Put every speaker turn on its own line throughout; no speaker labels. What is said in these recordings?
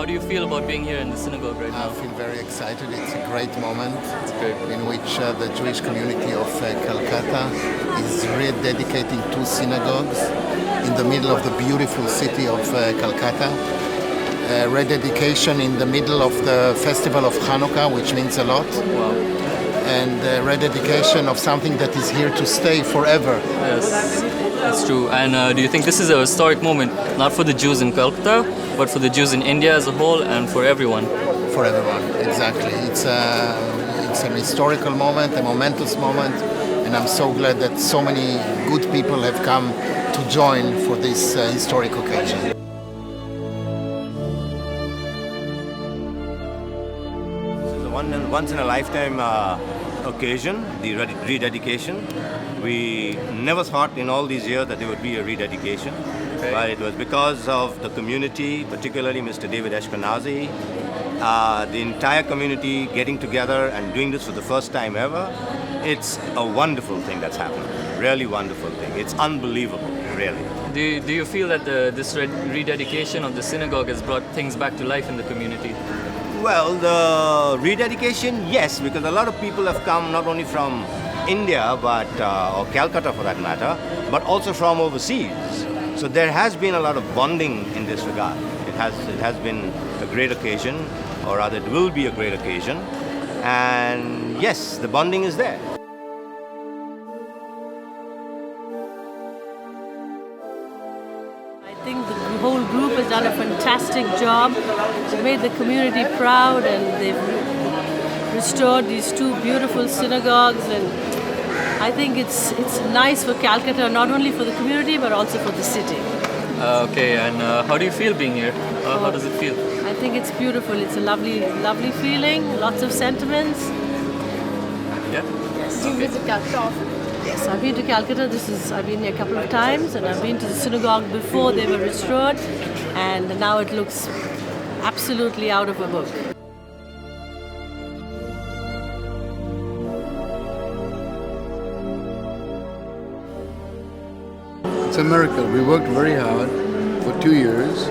how do you feel about being here in the synagogue right now?
I feel very excited. It's a great moment
great.
in which the Jewish community of Calcutta is rededicating 2 synagogues in the middle of the beautiful city of Calcutta. Rededication in the middle of the festival of Hanukkah, which means a lot.
Wow.
And rededication of something that is here to stay forever.
Yes, that's true. And do you think this is a historic moment, not for the Jews in Calcutta, but for the Jews in India as a whole and for everyone?
For everyone, exactly. It's an historical moment, a momentous moment, and I'm so glad that so many good people have come to join for this historic occasion.
Once in a lifetime occasion, the rededication. We never thought in all these years that there would be a rededication, but it was because of the community, particularly Mr. David Ashkenazy, the entire community getting together and doing this for the first time ever. It's a wonderful thing that's happened, really wonderful thing. It's unbelievable, really.
Do you feel that this rededication of the synagogue has brought things back to life in the community?
Well, the rededication, yes, because a lot of people have come not only from India, but or Calcutta for that matter, but also from overseas. So there has been a lot of bonding in this regard. It has been a great occasion, or rather it will be a great occasion. And yes, the bonding is there.
I think the whole group has done a fantastic job. They've made the community proud and they've restored these 2 beautiful synagogues, and I think it's nice for Calcutta, not only for the community but also for the city.
Okay, and how do you feel being here? How does it feel?
I think it's beautiful. It's a lovely feeling, lots of sentiments.
Yeah?
Yes.
Do you visit Calcutta often?
Yes, I've been to Calcutta. I've been here a couple of times, and I've been to the synagogue before they were restored, and now it looks absolutely out of a book.
It's a miracle. We worked very hard for 2 years,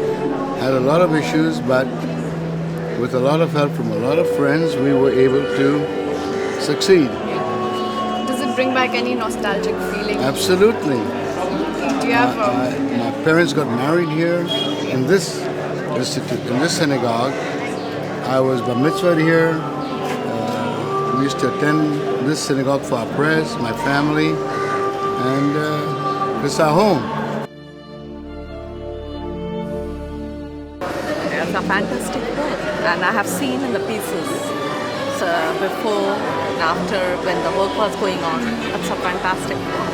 had a lot of issues, but with a lot of help from a lot of friends, we were able to succeed.
Does it bring back any nostalgic feeling?
Absolutely.
Do you have
my parents got married here in this institute, in this synagogue. I was bar mitzvahed here. We used to attend this synagogue for our prayers, my family, and this is our home.
It's a fantastic work, and I have seen in the pieces before and after when the work was going on. It's a fantastic work.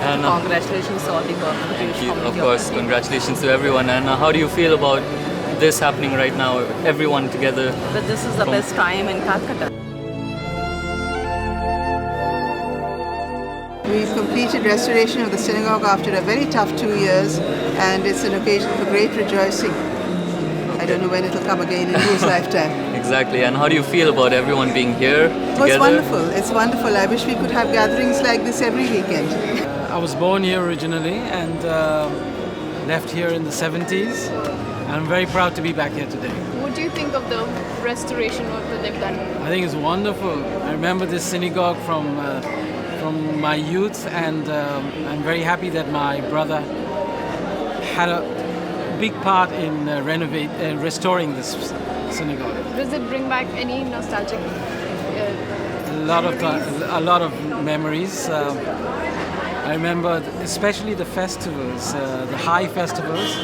And,
congratulations to all the work.
Thank you. Of course, congratulations to everyone. And how do you feel about this happening right now, everyone together?
But this is the best time in Calcutta.
We've completed restoration of the synagogue after a very tough 2 years, and it's an occasion for great rejoicing. I don't know when it'll come again in whose lifetime.
Exactly. And how do you feel about everyone being here together?
Oh, it's wonderful. It's wonderful. I wish we could have gatherings like this every weekend.
I was born here originally and left here in the 70s. I'm very proud to be back here today.
What do you think of the restoration work that they've done?
I think it's wonderful. I remember this synagogue from my youth, and I'm very happy that my brother had a big part in restoring this synagogue.
Does it bring back any nostalgic
a lot of memories. I remember especially the festivals, the high festivals,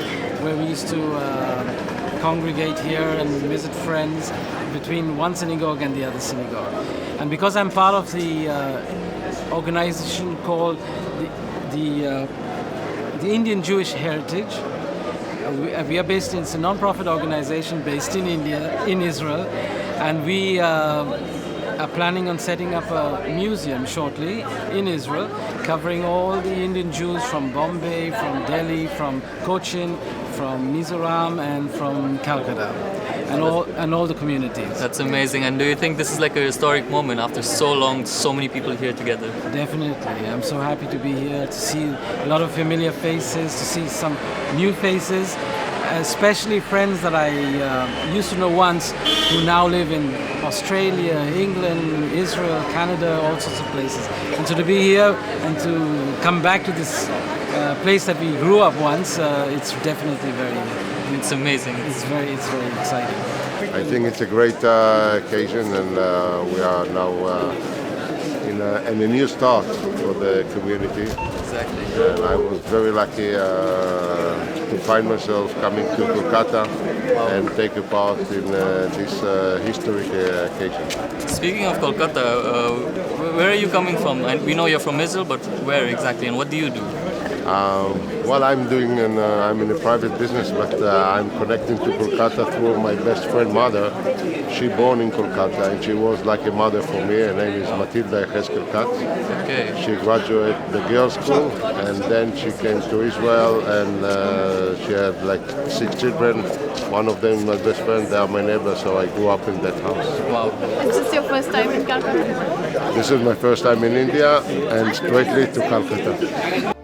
where we used to congregate here and visit friends between one synagogue and the other synagogue. And because I'm part of the organization called the Indian Jewish Heritage, we are based in, it's a non-profit organization based in India, in Israel, and we are planning on setting up a museum shortly in Israel, covering all the Indian Jews from Bombay, from Delhi, from Cochin, from Mizoram, and from Calcutta, and all the communities.
That's amazing. And do you think this is like a historic moment after so long, so many people here together?
Definitely. I'm so happy to be here, to see a lot of familiar faces, to see some new faces, especially friends that I used to know once who now live in Australia, England, Israel, Canada, all sorts of places. And so to be here and to come back to this place that we grew up once, it's definitely
It's amazing.
It's very exciting.
I think it's a great occasion, and we are now in a new start for the community.
Exactly.
And I was very lucky to find myself coming to Kolkata and take a part in this historic occasion.
Speaking of Kolkata, where are you coming from? And we know you're from Israel, but where exactly, and what do you do?
Well, I'm in a private business, but I'm connecting to Kolkata through my best friend mother. She born in Kolkata, and she was like a mother for me. Her name is Matilda Katz.
Okay.
She graduated the girls' school, and then she came to Israel, and she had like 6 children. One of them, my best friend, they are my neighbor, so I grew up in that house.
Wow.
Is this your first time in Calcutta?
This is my first time in India, and straightly to Calcutta.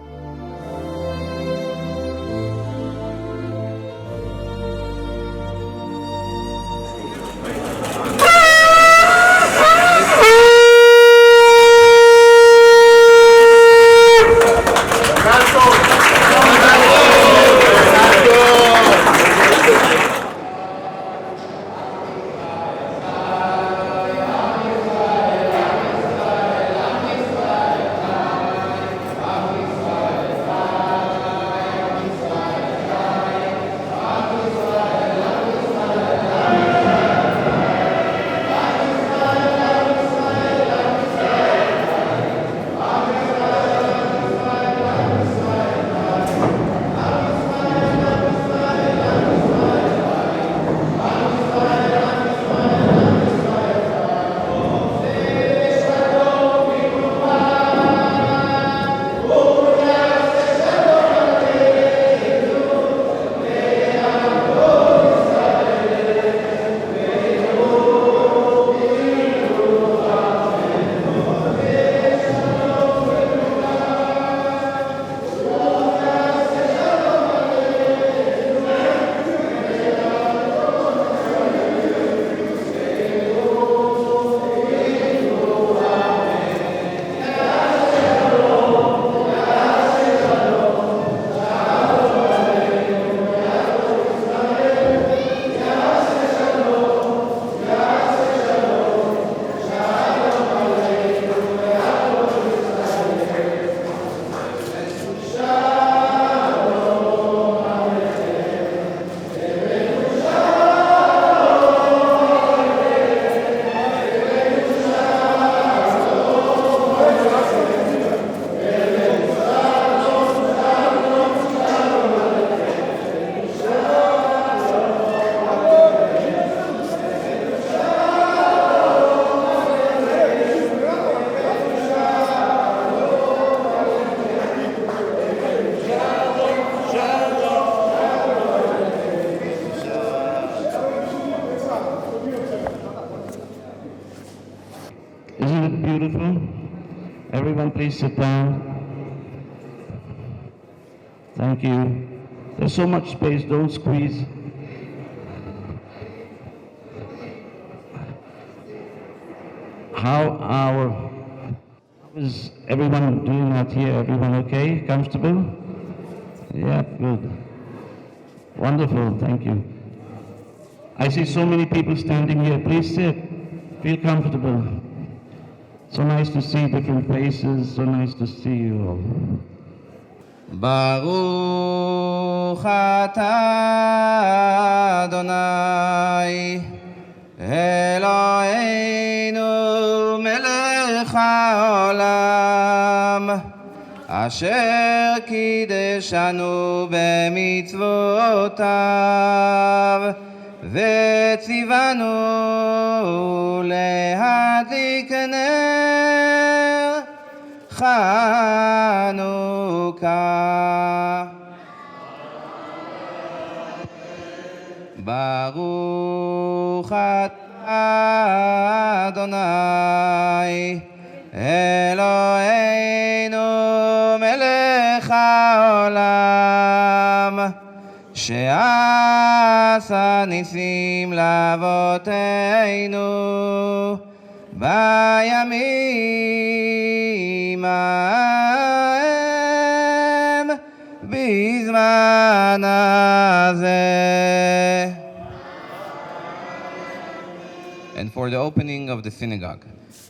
Everyone please sit down. Thank you. There's so much space, don't squeeze. How is everyone doing out here? Everyone okay? Comfortable? Yeah, good. Wonderful, thank you. I see so many people standing here. Please sit. Feel comfortable. So nice to see different faces. So nice to see you all.
Baruch atah Adonai Eloheinu melech haolam asher kideshanu b'mitzvotav v'tzivanu להדליק נר חנוכה. ברוך אתה אדוני אלוהינו מלך העולם שעשה ניסים לאבותינו בימים ההם בזמן הזה. And for the opening of the synagogue.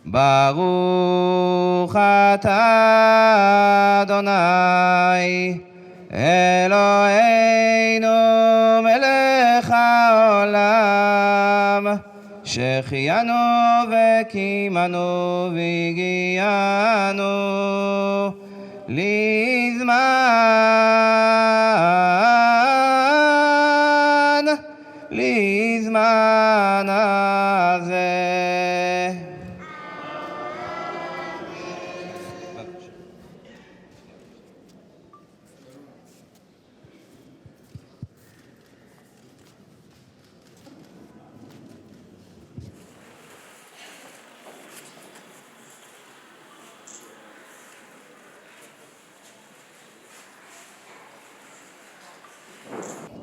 Baruch atah Adonai Eloheinu melech haolam שהחיינו וקיימנו והגיענו לזמן הזה.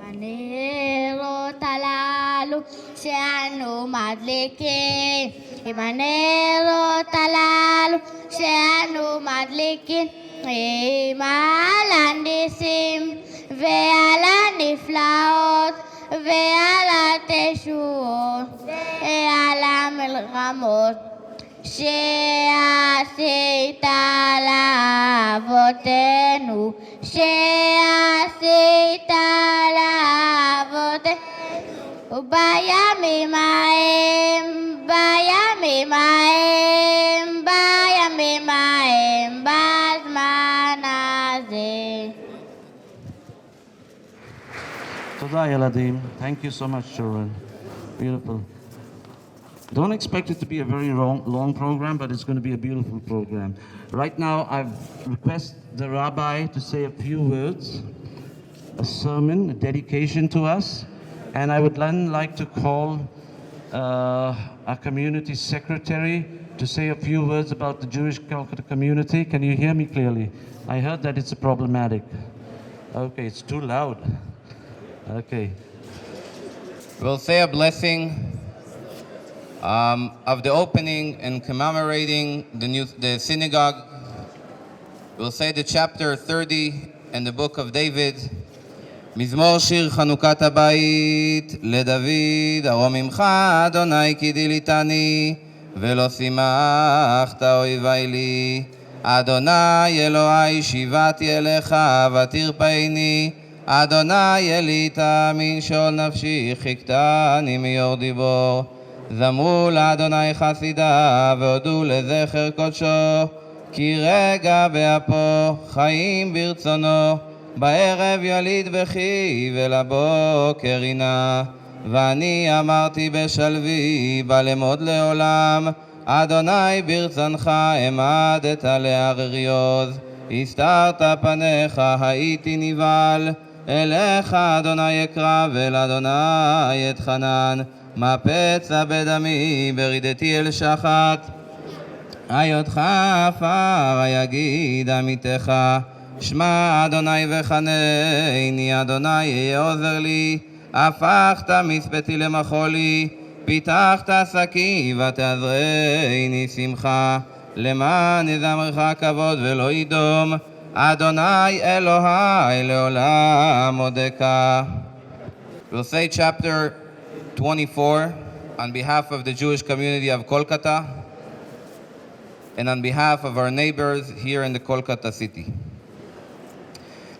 הנרות הללו שאנו מדליקים, עם הנרות הללו שאנו מדליקים, על הניסים ועל הנפלאות ועל התשועות ועל המלחמות שעשית לאבותינו, שעשית לאבותינו, ובימים ההם, בימים ההם, בימים ההם, בזמן הזה.
תודה ילדים. Thank you so much, children. Beautiful. Don't expect it to be a very long program, but it's going to be a beautiful program. Right now, I request the rabbi to say a few words, a sermon, a dedication to us, and I would then like to call our community secretary to say a few words about the Jewish Calcutta community. Can you hear me clearly? I heard that it's problematic. Okay, it's too loud. Okay.
We'll say a blessing of the opening and commemorating the synagogue. We'll say the chapter 30 in the book of David. מזמור שיר חנוכת הבית לדוד, הרוממך אדוני כי דיליתני ולא שימחת אויבי לי. אדוני אלוהי שיבתי אליך ותרפאני, אדוני אליתה מנשול נפשי חיכתני מיור דיבור. זמרו לאדוני חסידה והודו לזכר קודשו, כי רגע באפו חיים ברצונו, בערב יליד בכי ולבוקר עינה. ואני אמרתי בשלוי בא למוד לעולם, אדוני ברצונך עמדת להר עוז. הסתרת פניך הייתי נבהל, אליך אדוני אקרא ואל אדוני אתחנן. מה פצע בדמי ברידתי אל שחת, היותך עפר יגיד עמיתך. שמע אדוני וחנני, אדוני יהיה עוזר לי. הפכת מספתי למחולי, פיתחת שקי ותעזרני שמחה. למען יזמרך כבוד ולא ידום, אדוני אלוהי לעולם מודקה. We'll say chapter 24 on behalf of the Jewish community of Kolkata and on behalf of our neighbors here in the Kolkata city.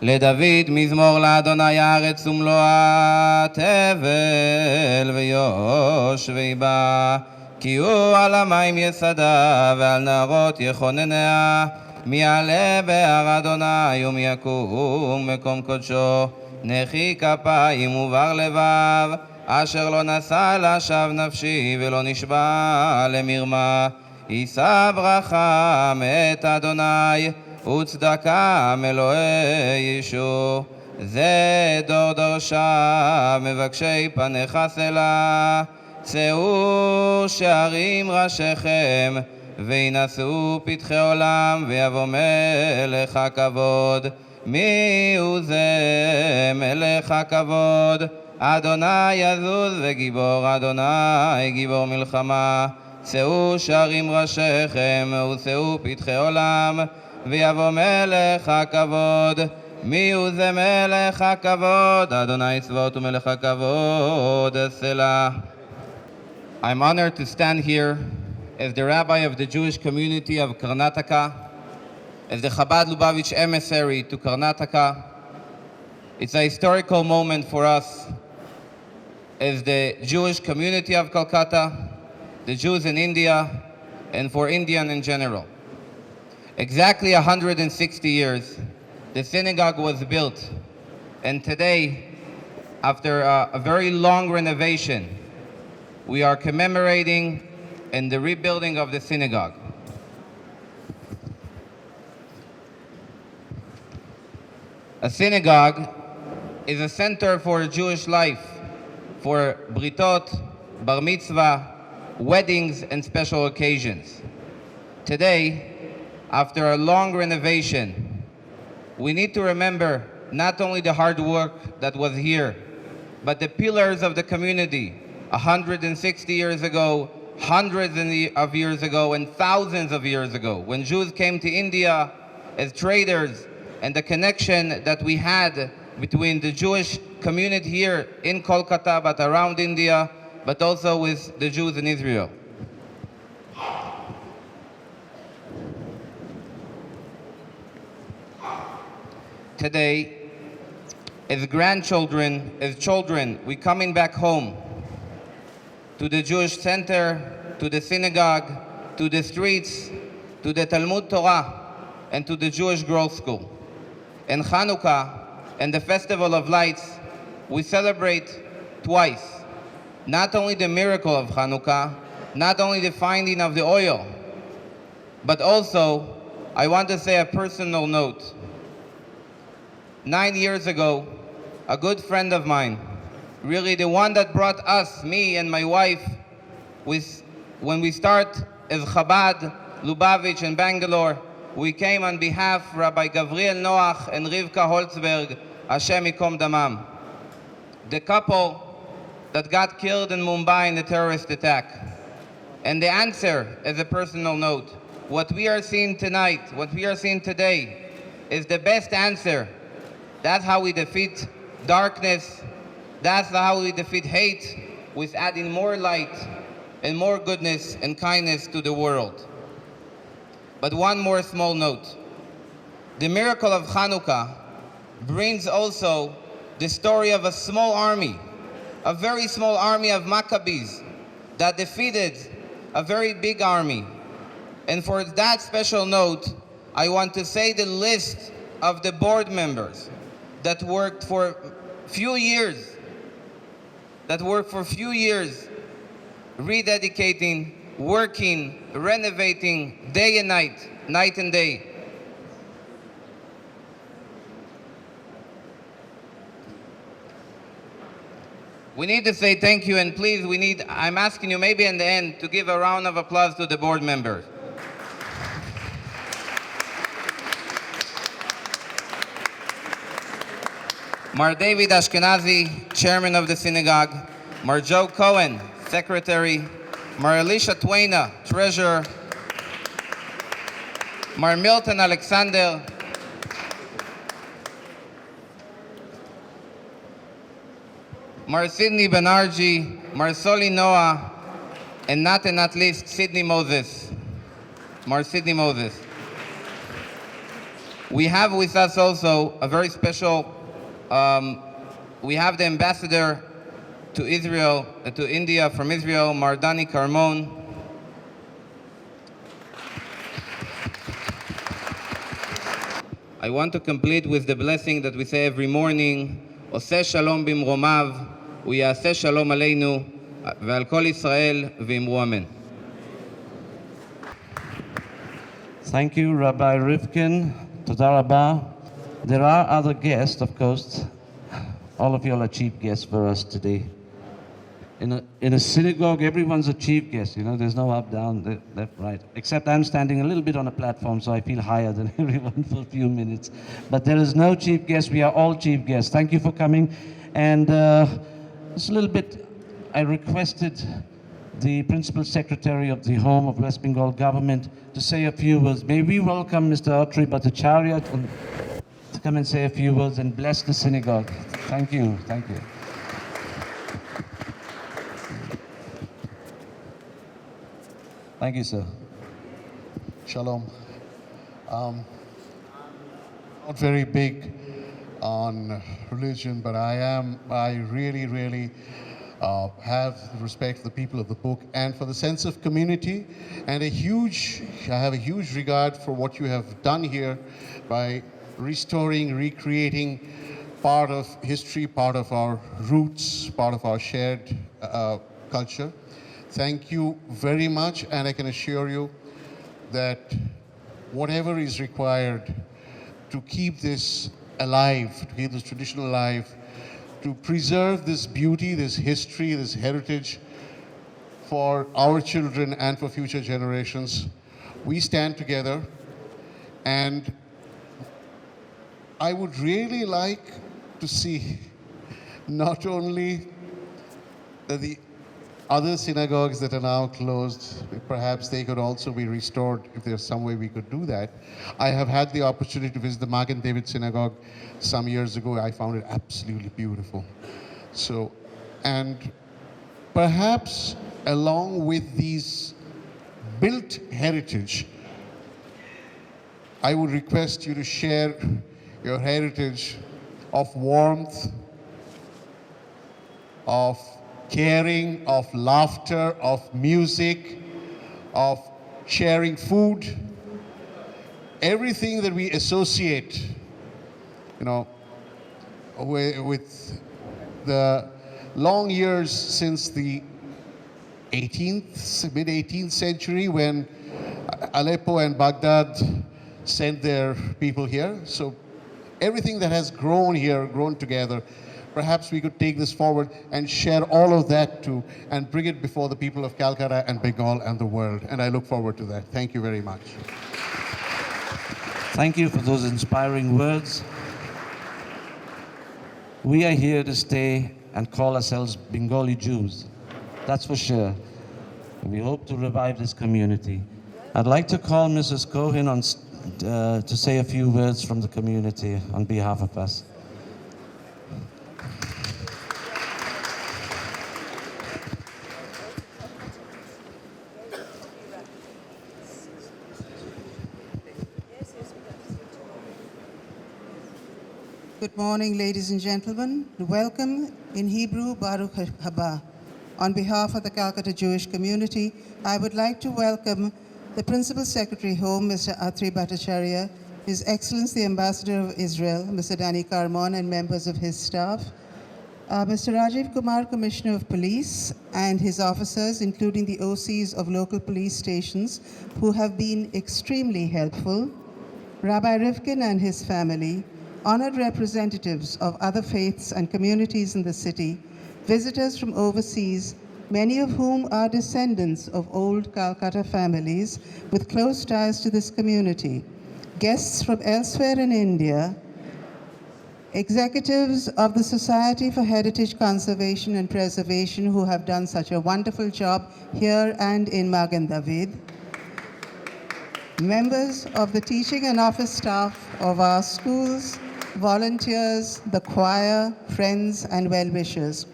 לדוד מזמור לאדוני הארץ ומלואה, תבל ויושבי בה, כי הוא על המים יסדה ועל נהרות יכונניה. מי יעלה בהר אדוני ומי יקום מקום קודשו. נכי כפיים ובר לבב, אשר לא נשא לשווא נפשי ולא נשבע למרמה. יישא ברכה מאת אדוני וצדקה מאלוהי ישוע. זה דור דורשה מבקשי פניך סלה. צאו שערים ראשיכם וינשאו פתחי עולם, ויבוא מלך הכבוד. מי הוא זה מלך הכבוד? אדוני יזוז וגיבור, אדוני גיבור מלחמה. שאו שערים ראשיכם ושאו פתחי עולם, ויבוא מלך הכבוד. מי הוא זה מלך הכבוד? אדוני צבאות ומלך הכבוד. סלה. I'm honored to stand here as the rabbi of the Jewish community of Karnataka, as the Chabad Lubavitch emissary to Karnataka. It's a historical moment for us as the Jewish community of Calcutta, the Jews in India, and for India in general. Exactly 160 years, the synagogue was built, and today, after a very long renovation, we are commemorating in the rebuilding of the synagogue. A synagogue is a center for Jewish life, for britot, bar mitzvah, weddings, and special occasions. Today, after a long renovation, we need to remember not only the hard work that was here, but the pillars of the community 160 years ago, hundreds of years ago, and thousands of years ago, when Jews came to India as traders, and the connection that we had between the Jewish community here in Kolkata, but around India, but also with the Jews in Israel. Today, as grandchildren, as children, we're coming back home to the Jewish center, to the synagogue, to the streets, to the Talmud Torah, and to the Jewish Growth School. In Hanukkah and the Festival of Lights, we celebrate twice. Not only the miracle of Hanukkah, not only the finding of the oil, but also, I want to say a personal note. 9 years ago, a good friend of mine, really the one that brought us, me and my wife, when we start as Chabad, Lubavitch in Bangalore, we came on behalf of Rabbi Gavriel Noach and Rivka Holzberg, Hashem Yikom Damam, the couple that got killed in Mumbai in the terrorist attack. And the answer, as a personal note, what we are seeing tonight, what we are seeing today, is the best answer. That's how we defeat darkness. That's how we defeat hate, with adding more light and more goodness and kindness to the world. But one more small note. The miracle of Hanukkah brings also the story of a small army, a very small army of Maccabees that defeated a very big army. And for that special note, I want to say the list of the board members that worked for few years, rededicating, working, renovating, day and night, night and day. We need to say thank you, and please, I'm asking you maybe in the end to give a round of applause to the board members. Mar David Ashkenazy, chairman of the synagogue. Mar Joe Cohen, secretary. Mar Elisha Twaina, treasurer. Mar Milton Alexander. Mar Sidney Banerjee, Mar Soli Noah, and not least, Sidney Moses. Mar Sidney Moses. We have with us also a very special, we have the ambassador to Israel, to India from Israel, Mar Dani Carmon. I want to complete with the blessing that we say every morning, עושה שלום במרומיו, הוא יעשה שלום עלינו ועל כל ישראל ואמרו אמן.
Thank you, Rabbi Rivkin. Toda Rabba. There are other guests, of course. All of you are chief guests for us today. in a synagogue, everyone's a chief guest. You know, there's no up, down, left, right. Except I'm standing a little bit on a platform, so I feel higher than everyone for a few minutes. But there is no chief guest. We are all chief guests. Thank you for coming. And just a little bit, I requested the Principal Secretary of the Home of West Bengal Government to say a few words. May we welcome Mr. Atri Bhattacharya to come and say a few words and bless the synagogue. Thank you. Thank you. Thank you, sir.
Shalom. Not very big on religion, but I really have respect for the people of the book and for the sense of community, and I have a huge regard for what you have done here by restoring, recreating part of history, part of our roots, part of our shared culture. Thank you very much, and I can assure you that whatever is required to keep this alive, to keep this tradition alive, to preserve this beauty, this history, this heritage for our children and for future generations, we stand together. And I would really like to see not only that the other synagogues that are now closed, perhaps they could also be restored if there's some way we could do that. I have had the opportunity to visit the Maghen David Synagogue some years ago. I found it absolutely beautiful. So, and perhaps along with these built heritage, I would request you to share your heritage of warmth, of caring, of laughter, of music, of sharing food, everything that we associate, you know, with the long years since the mid-18th century when Aleppo and Baghdad sent their people here. So everything that has grown here, grown together, perhaps we could take this forward and share all of that too and bring it before the people of Calcutta and Bengal and the world. And I look forward to that. Thank you very much.
Thank you for those inspiring words. We are here to stay and call ourselves Bengali Jews. That's for sure. We hope to revive this community. I'd like to call Mrs. Cohen on to say a few words from the community on behalf of us.
Good morning, ladies and gentlemen. Welcome in Hebrew, Baruch Haba. On behalf of the Calcutta Jewish community, I would like to welcome the Principal Secretary Home, Mr. Atri Bhattacharya, His Excellency the Ambassador of Israel, Mr. Danny Carmon, and members of his staff, Mr. Rajiv Kumar, Commissioner of Police, and his officers, including the OCs of local police stations, who have been extremely helpful, Rabbi Rivkin and his family, honored representatives of other faiths and communities in the city, visitors from overseas, many of whom are descendants of old Calcutta families with close ties to this community, guests from elsewhere in India, executives of the Society for Heritage Conservation and Preservation who have done such a wonderful job here and in Maghen David, members of the teaching and office staff of our schools, volunteers, the choir, friends, and well-wishers.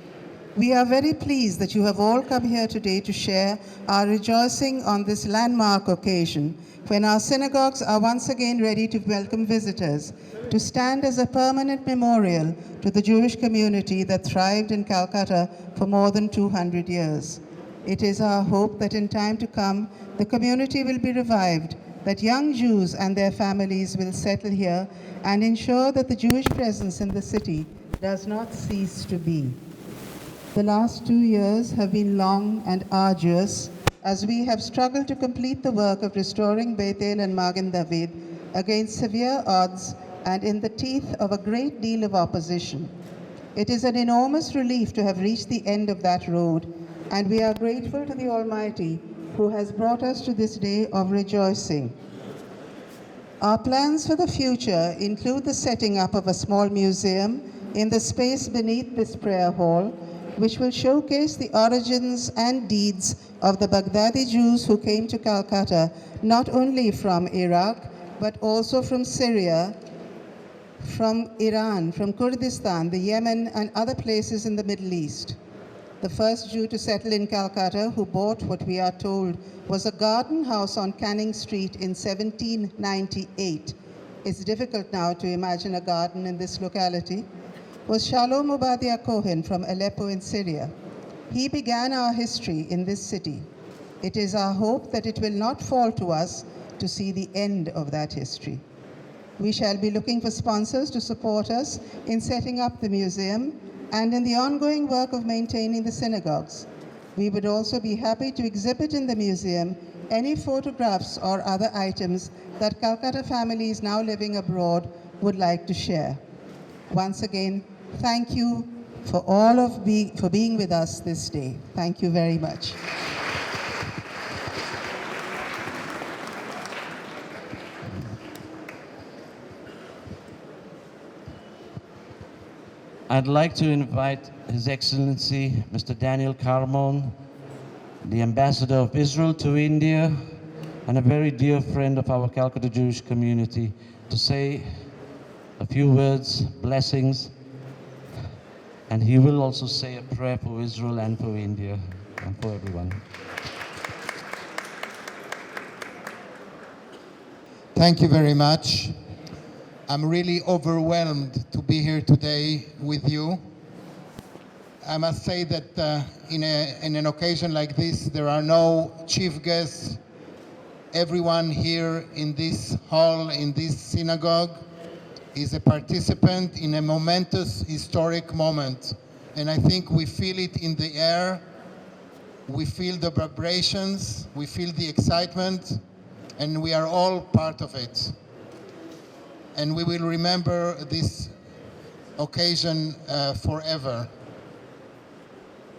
We are very pleased that you have all come here today to share our rejoicing on this landmark occasion when our synagogues are once again ready to welcome visitors, to stand as a permanent memorial to the Jewish community that thrived in Calcutta for more than 200 years. It is our hope that in time to come, the community will be revived, that young Jews and their families will settle here and ensure that the Jewish presence in the city does not cease to be. The last 2 years have been long and arduous as we have struggled to complete the work of restoring Beth El and Maghen David against severe odds and in the teeth of a great deal of opposition. It is an enormous relief to have reached the end of that road, and we are grateful to the Almighty who has brought us to this day of rejoicing. Our plans for the future include the setting up of a small museum in the space beneath this prayer hall, which will showcase the origins and deeds of the Baghdadi Jews who came to Calcutta, not only from Iraq, but also from Syria, from Iran, from Kurdistan, the Yemen, and other places in the Middle East. The first Jew to settle in Calcutta, who bought what we are told was a garden house on Canning Street in 1798. It's difficult now to imagine a garden in this locality, was Shalom Cohen from Aleppo in Syria. He began our history in this city. It is our hope that it will not fall to us to see the end of that history. We shall be looking for sponsors to support us in setting up the museum and in the ongoing work of maintaining the synagogues. We would also be happy to exhibit in the museum any photographs or other items that Calcutta families now living abroad would like to share. Once again, thank you for for being with us this day. Thank you very much.
I'd like to invite His Excellency, Mr. Daniel Carmon, the Ambassador of Israel to India, and a very dear friend of our Calcutta Jewish community, to say a few words, blessings, and he will also say a prayer for Israel and for India and for everyone.
Thank you very much. I'm really overwhelmed to be here today with you. I must say that in an occasion like this, there are no chief guests. Everyone here in this hall, in this synagogue, is a participant in a momentous historic moment. And I think we feel it in the air. We feel the vibrations, we feel the excitement, and we are all part of it. And we will remember this occasion forever.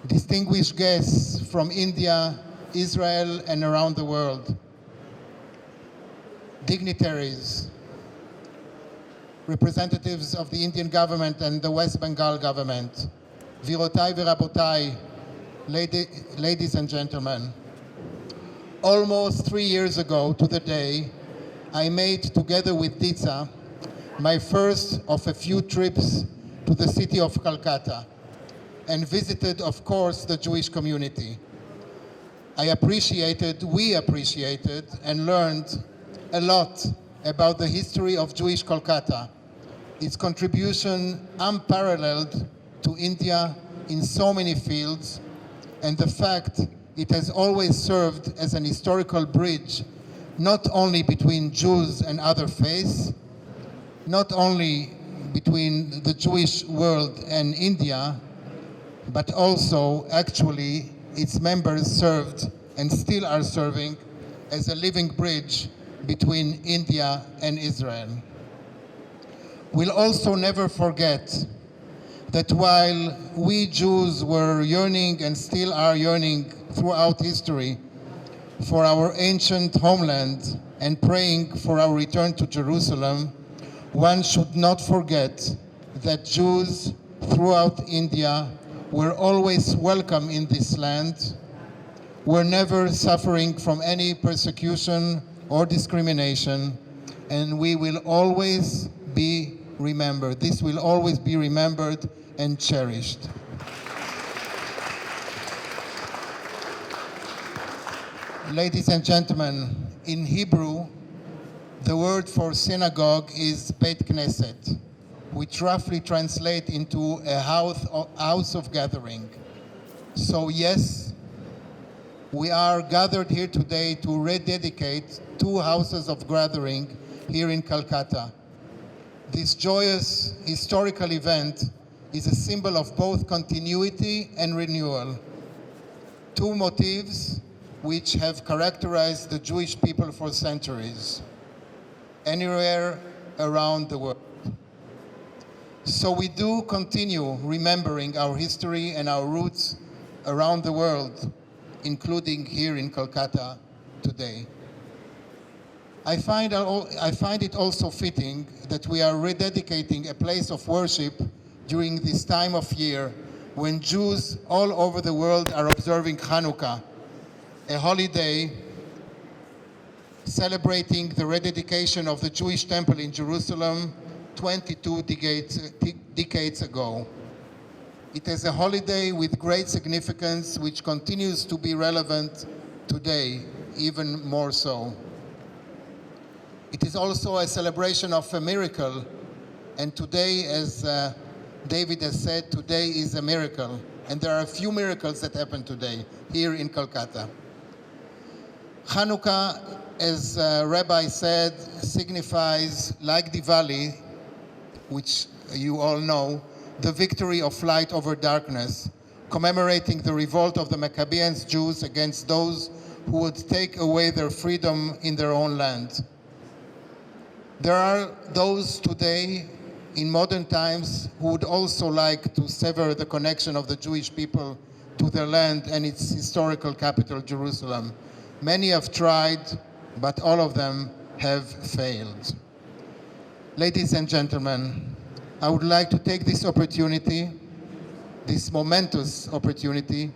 Distinguished guests from India, Israel, and around the world. Dignitaries, representatives of the Indian government and the West Bengal government, Virotai verabotai, ladies and gentlemen. Almost 3 years ago to the day, I made, together with Ditsa, my first of a few trips to the city of Calcutta and visited, of course, the Jewish community. We appreciated and learned a lot about the history of Jewish Kolkata, its contribution unparalleled to India in so many fields, and the fact it has always served as an historical bridge, not only between Jews and other faiths, not only between the Jewish world and India, but also actually its members served and still are serving as a living bridge between India and Israel. We'll also never forget that while we Jews were yearning and still are yearning throughout history for our ancient homeland and praying for our return to Jerusalem, one should not forget that Jews throughout India were always welcome in this land, were never suffering from any persecution or discrimination, and we will always be remembered. This will always be remembered and cherished. Ladies and gentlemen, in Hebrew, the word for synagogue is Beit Knesset, which roughly translates into a house of gathering. So yes, we are gathered here today to rededicate 2 houses of gathering here in Calcutta. This joyous historical event is a symbol of both continuity and renewal, 2 motifs which have characterized the Jewish people for centuries, anywhere around the world. So we do continue remembering our history and our roots around the world, including here in Kolkata today. I find it also fitting that we are rededicating a place of worship during this time of year when Jews all over the world are observing Hanukkah, a holiday celebrating the rededication of the Jewish temple in Jerusalem 22 decades ago. It is a holiday with great significance which continues to be relevant today, even more so. It is also a celebration of a miracle, and today, as David has said, today is a miracle, and there are a few miracles that happen today here in Calcutta. Hanukkah, as Rabbi said, signifies, like Diwali, which you all know, the victory of light over darkness, commemorating the revolt of the Maccabean Jews against those who would take away their freedom in their own land. There are those today in modern times who would also like to sever the connection of the Jewish people to their land and its historical capital, Jerusalem. Many have tried, but all of them have failed. Ladies and gentlemen, I would like to take this opportunity, this momentous opportunity,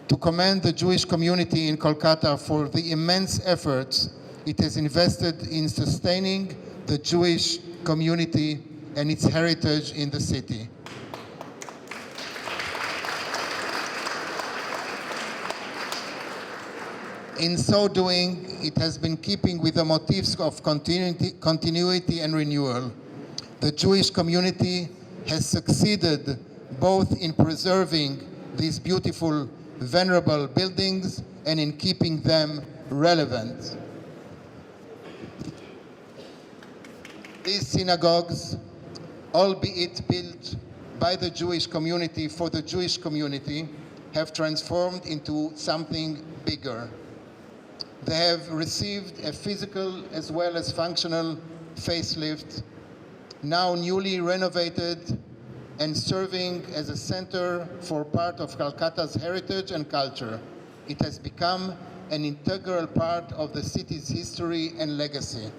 to commend the Jewish community in Kolkata for the immense efforts it has invested in sustaining the Jewish community and its heritage in the city. In so doing, it has been keeping with the motifs of continuity and renewal. The Jewish community has succeeded both in preserving these beautiful, venerable buildings and in keeping them relevant. These synagogues, albeit built by the Jewish community for the Jewish community, have transformed into something bigger. They have received a physical as well as functional facelift, now newly renovated and serving as a center for part of Calcutta's heritage and culture. It has become an integral part of the city's history and legacy.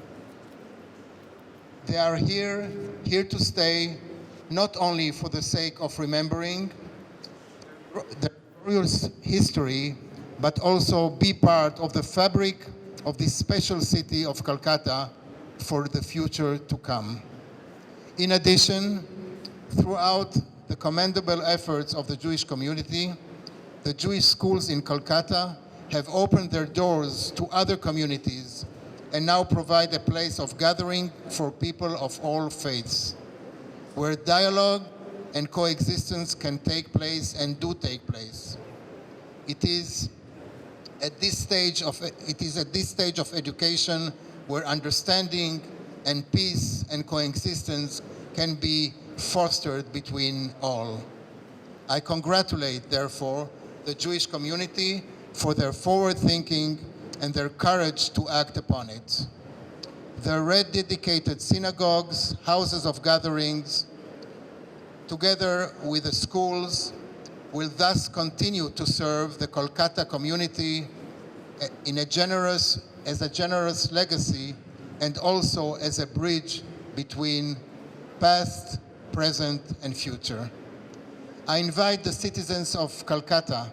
They are here to stay, not only for the sake of remembering the glorious history, but also be part of the fabric of this special city of Calcutta for the future to come. In addition, throughout the commendable efforts of the Jewish community, the Jewish schools in Kolkata have opened their doors to other communities and now provide a place of gathering for people of all faiths, where dialogue and coexistence can take place and do take place. It is at this stage of education where understanding and peace and coexistence can be fostered between all. I congratulate, therefore, the Jewish community for their forward thinking and their courage to act upon it. The rededicated synagogues, houses of gatherings, together with the schools, will thus continue to serve the Kolkata community as a generous legacy and also as a bridge between past, present, and future. I invite the citizens of Calcutta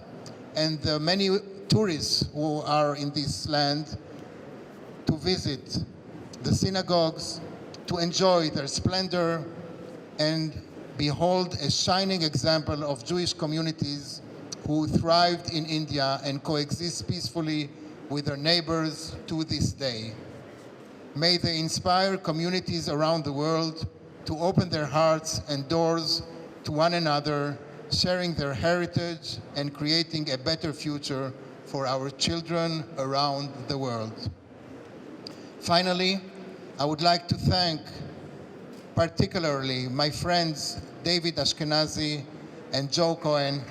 and the many tourists who are in this land to visit the synagogues, to enjoy their splendor and behold a shining example of Jewish communities who thrived in India and coexist peacefully with their neighbors to this day. May they inspire communities around the world to open their hearts and doors to one another, sharing their heritage and creating a better future for our children around the world. Finally, I would like to thank particularly my friends David Ashkenazy and Joe Cohen,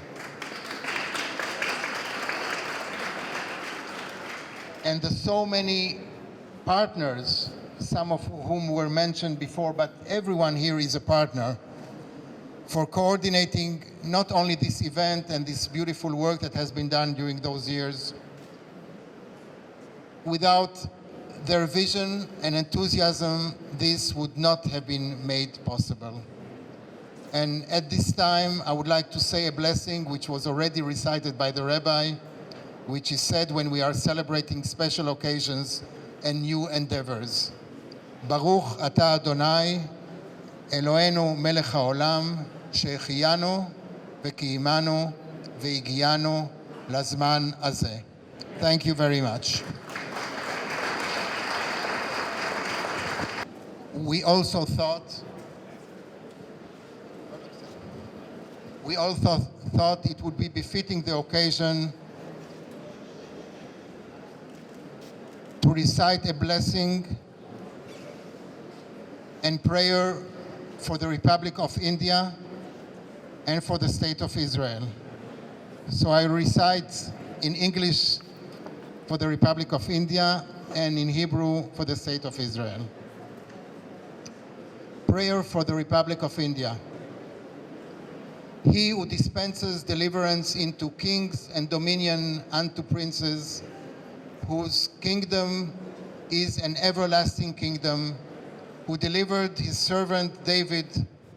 and the so many partners, some of whom were mentioned before, but everyone here is a partner, for coordinating not only this event and this beautiful work that has been done during those years. Without their vision and enthusiasm, this would not have been made possible. And at this time, I would like to say a blessing which was already recited by the Rabbi, which is said when we are celebrating special occasions and new endeavors. Baruch Ata Adonai, Eloheinu melech haolam, שהחיינו וקיימנו והגיענו לזמן הזה. Thank you very much. We also thought it would be befitting the occasion to recite a blessing and prayer for the Republic of India and for the State of Israel. So I recite in English for the Republic of India and in Hebrew for the State of Israel. Prayer for the Republic of India. He who dispenses deliverance into kings and dominion unto princes, whose kingdom is an everlasting kingdom, who delivered his servant David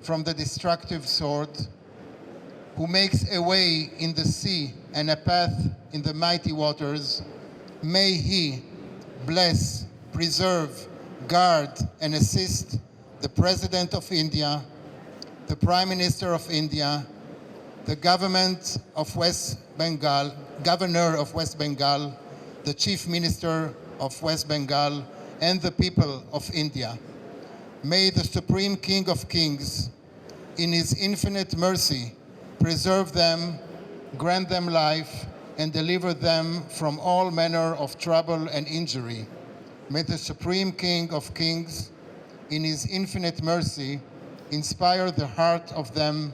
from the destructive sword, who makes a way in the sea and a path in the mighty waters, may he bless, preserve, guard, and assist the President of India, the Prime Minister of India, the government of West Bengal, Governor of West Bengal, the Chief Minister of West Bengal, and the people of India. May the Supreme King of Kings, in his infinite mercy, preserve them, grant them life, and deliver them from all manner of trouble and injury. May the Supreme King of Kings, in his infinite mercy, inspire the heart of them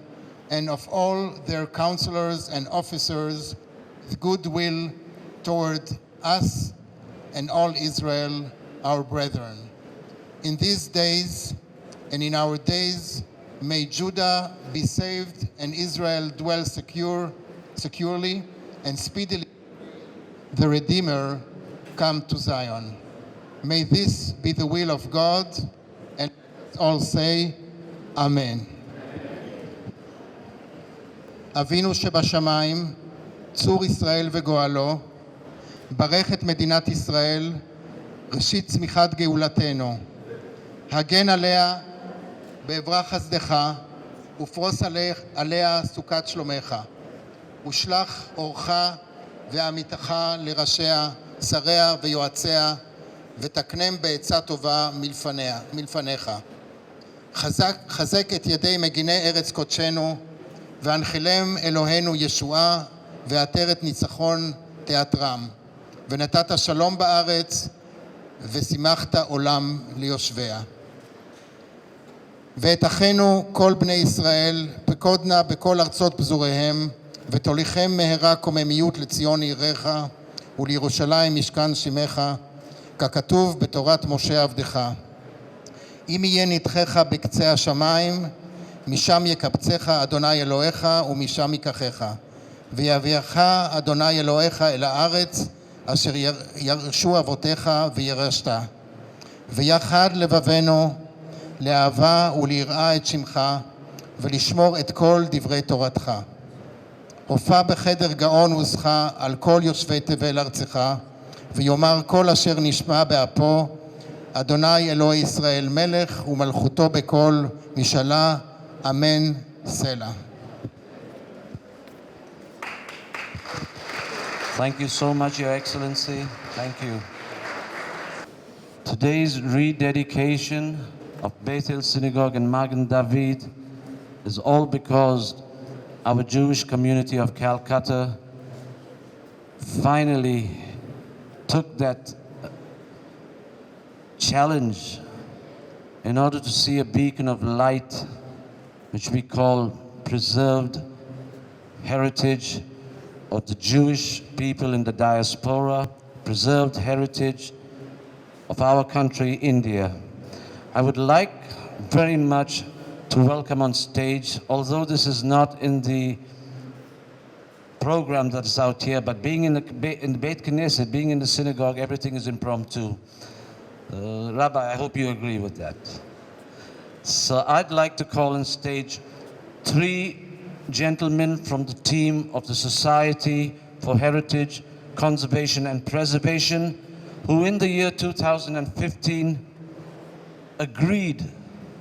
and of all their counselors and officers with goodwill toward us and all Israel, our brethren. In these days and in our days, may Judah be saved and Israel dwell securely and speedily the Redeemer come to Zion. May this be the will of God, and all say, Amen. אבינו שבשמיים, צור ישראל וגואלו, ברך את מדינת ישראל, ראשית צמיחת גאולתנו. הגן עליה בעברה חסדך, ופרוס עליה סוכת שלומך. ושלח אורך ועמיתך לראשיה, שריה ויועציה, ותקנם בעצה טובה מלפניך. חזק את ידי מגיני ארץ קודשנו, והנחילם אלוהינו ישועה, ועטרת ניצחון תיאטרם. ונתת שלום בארץ, ושימחת עולם ליושביה. ואת אחינו כל בני ישראל, פקוד נא בכל ארצות פזוריהם, ותוליכם מהרה קוממיות לציון עירך, ולירושלים משכן שמך, ככתוב בתורת משה עבדך. אם יהיה נדחך בקצה השמיים, משם יקבצך אדוני אלוהיך, ומשם ייקחך. ויביאך אדוני אלוהיך אל הארץ, אשר ירשו אבותיך וירשת. ויחד לבבנו לאהבה וליראה את שמך, ולשמור את כל דברי תורתך. הופע בחדר גאון וזך על כל יושבי תבל ארצך, ויאמר כל אשר נשמע באפו, אדוני אלוהי ישראל מלך, ומלכותו בכל משאלה, אמן, סלע.
Thank you so much, Your Excellency. Thank you. Today's rededication of Bethel Synagogue and Maghen David is all because our Jewish community of Calcutta finally took that challenge in order to see a beacon of light, which we call preserved heritage of the Jewish people in the diaspora, preserved heritage of our country, India. I would like very much to welcome on stage, although this is not in the program that is out here, but being in the Beit Knesset, being in the synagogue, everything is impromptu. Rabbi, I hope you agree with that. So I'd like to call on stage 3 gentlemen from the team of the Society for Heritage, Conservation and Preservation, who in the year 2015 agreed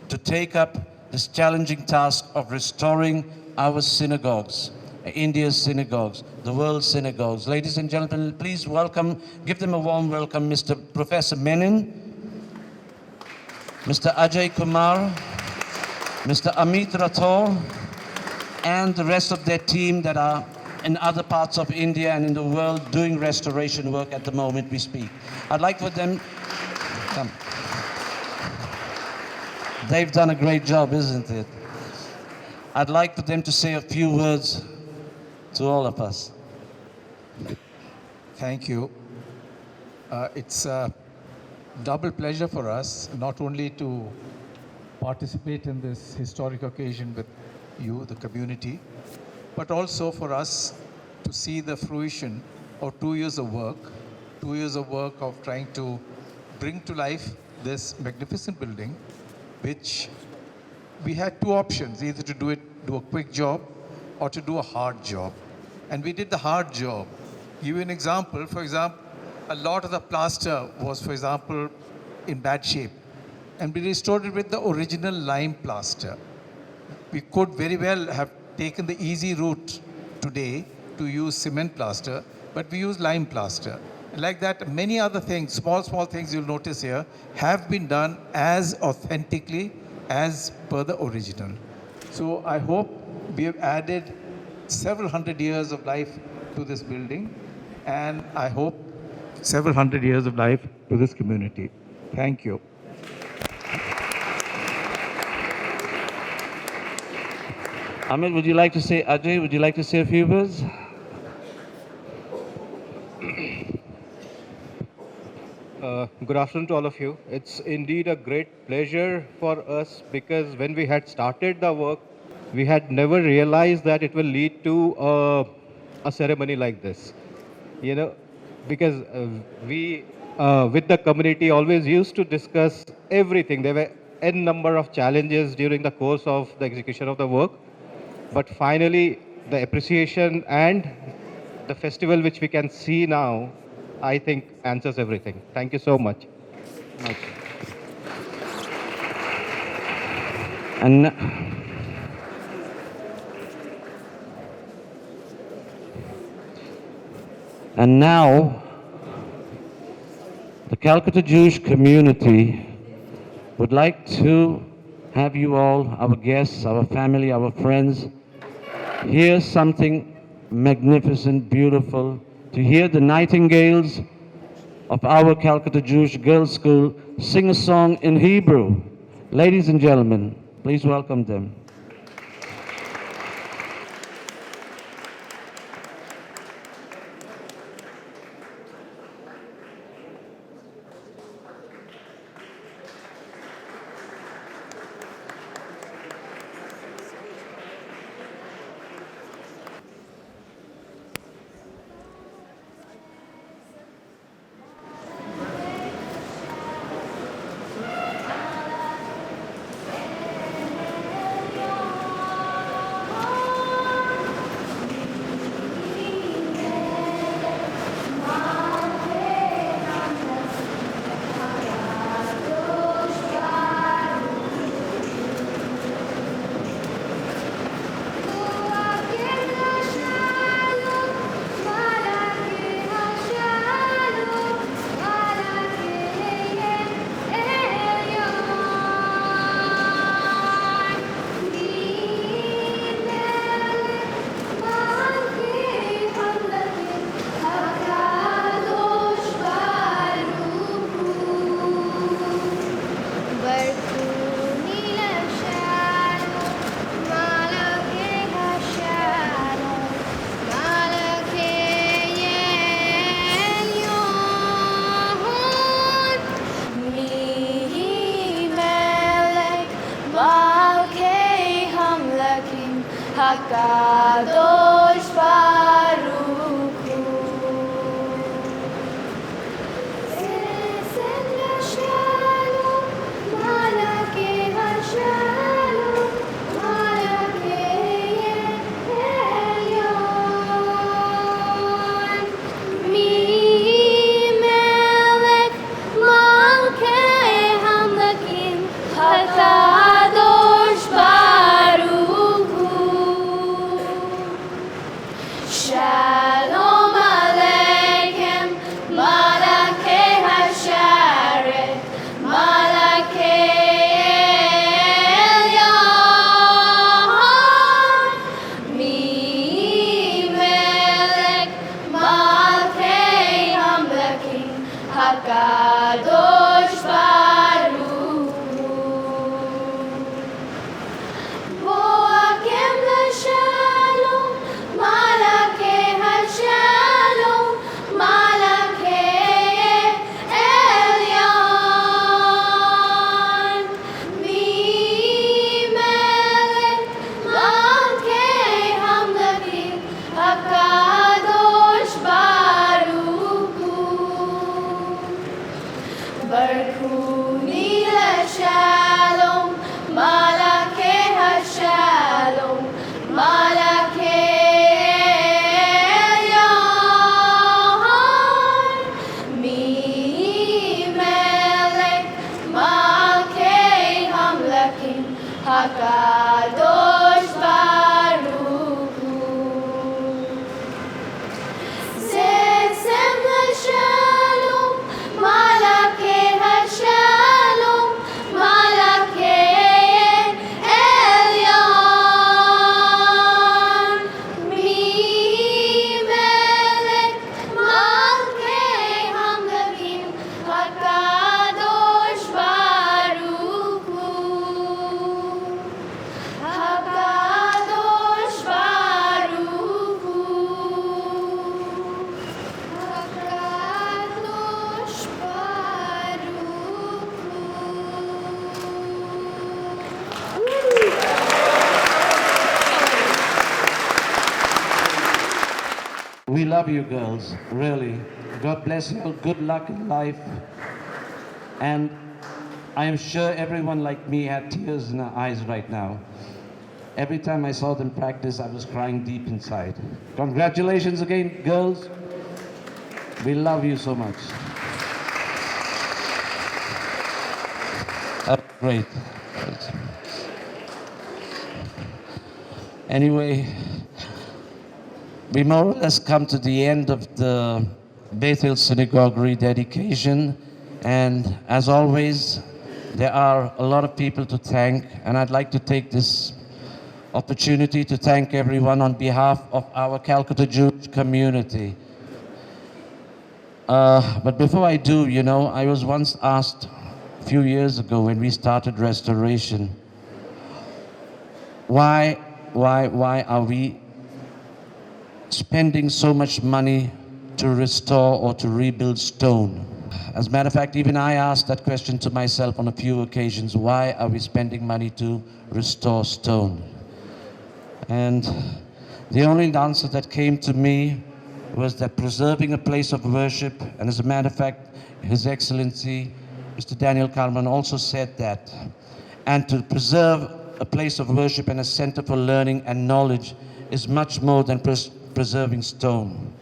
to take up this challenging task of restoring our synagogues, India's synagogues, the world's synagogues. Ladies and gentlemen, please welcome, give them a warm welcome, Mr. Professor Maghen, Mr. Ajay Kumar, Mr. Amit Rathore, and the rest of their team that are in other parts of India and in the world doing restoration work at the moment we speak. I'd like for them, come. They've done a great job, isn't it? I'd like for them to say a few words to all of us.
Thank you. It's a double pleasure for us, not only to participate in this historic occasion with you, the community, but also for us to see the fruition of 2 years of work, 2 years of work of trying to bring to life this magnificent building, which we had 2 options, either to do a quick job or to do a hard job. And we did the hard job. Give you an example. For example, a lot of the plaster was, for example, in bad shape. And we restored it with the original lime plaster. We could very well have taken the easy route today to use cement plaster, but we use lime plaster. And like that, many other things, small things you'll notice here, have been done as authentically as per the original. So I hope we have added several hundred years of life to this building, and I hope several hundred years of life to this community. Thank you.
Amit, would you like to say, Ajay, would you like to say a few words?
Good afternoon to all of you. It's indeed a great pleasure for us because when we had started the work, we had never realized that it will lead to a ceremony like this. You know, because we, with the community, always used to discuss everything. There were n number of challenges during the course of the execution of the work. But finally, the appreciation and the festival which we can see now, I think answers everything. Thank you so much.
And now, the Calcutta Jewish community would like to have you all, our guests, our family, our friends, hear something magnificent, beautiful, to hear the nightingales of our Calcutta Jewish Girls' School sing a song in Hebrew. Ladies and gentlemen, please welcome them.
HaKadosh Baruch Hu. Sesem Shalom, Malakei HaShalom, Malakei Elyon. Melech Malkei Hamlakim, HaKadosh Baruch Hu. Shalom Aleichem, Malakei HaSharet, Malakei Elyon. Melech Malkei Hamlakim, HaKadosh Baruch Hu. Boakem LaShalom, Malakei HaShalom, Malakei Elyon. Melech Malkei Hamlakim, HaKadosh Baruch Hu. Barkuni LaShalom, Malakei HaShalom, Malakei Elyon. Melech Malkei Hamlakim, HaKadosh Baruch Hu. Sesem LaShalom, Malakei HaShalom, Malakei Elyon. Melech Malkei Hamlakim, HaKadosh Baruch Hu. HaKadosh Baruch Hu. HaKadosh
We love you girls, really. God bless you, good luck in life. And I am sure everyone like me had tears in their eyes right now. Every time I saw them practice, I was crying deep inside. Congratulations again, girls. We love you so much. Great. Anyway, we more or less come to the end of the Bethel Synagogue rededication, and as always, there are a lot of people to thank, and I'd like to take this opportunity to thank everyone on behalf of our Calcutta Jewish community. But before I do, you know, I was once asked a few years ago when we started restoration, why are we spending so much money to restore or to rebuild stone? As a matter of fact, even I asked that question to myself on a few occasions. Why are we spending money to restore stone? And the only answer that came to me was that preserving a place of worship, and as a matter of fact, His Excellency, Mr. Daniel Kalman also said that, and to preserve a place of worship and a center for learning and knowledge is much more than preserving stone.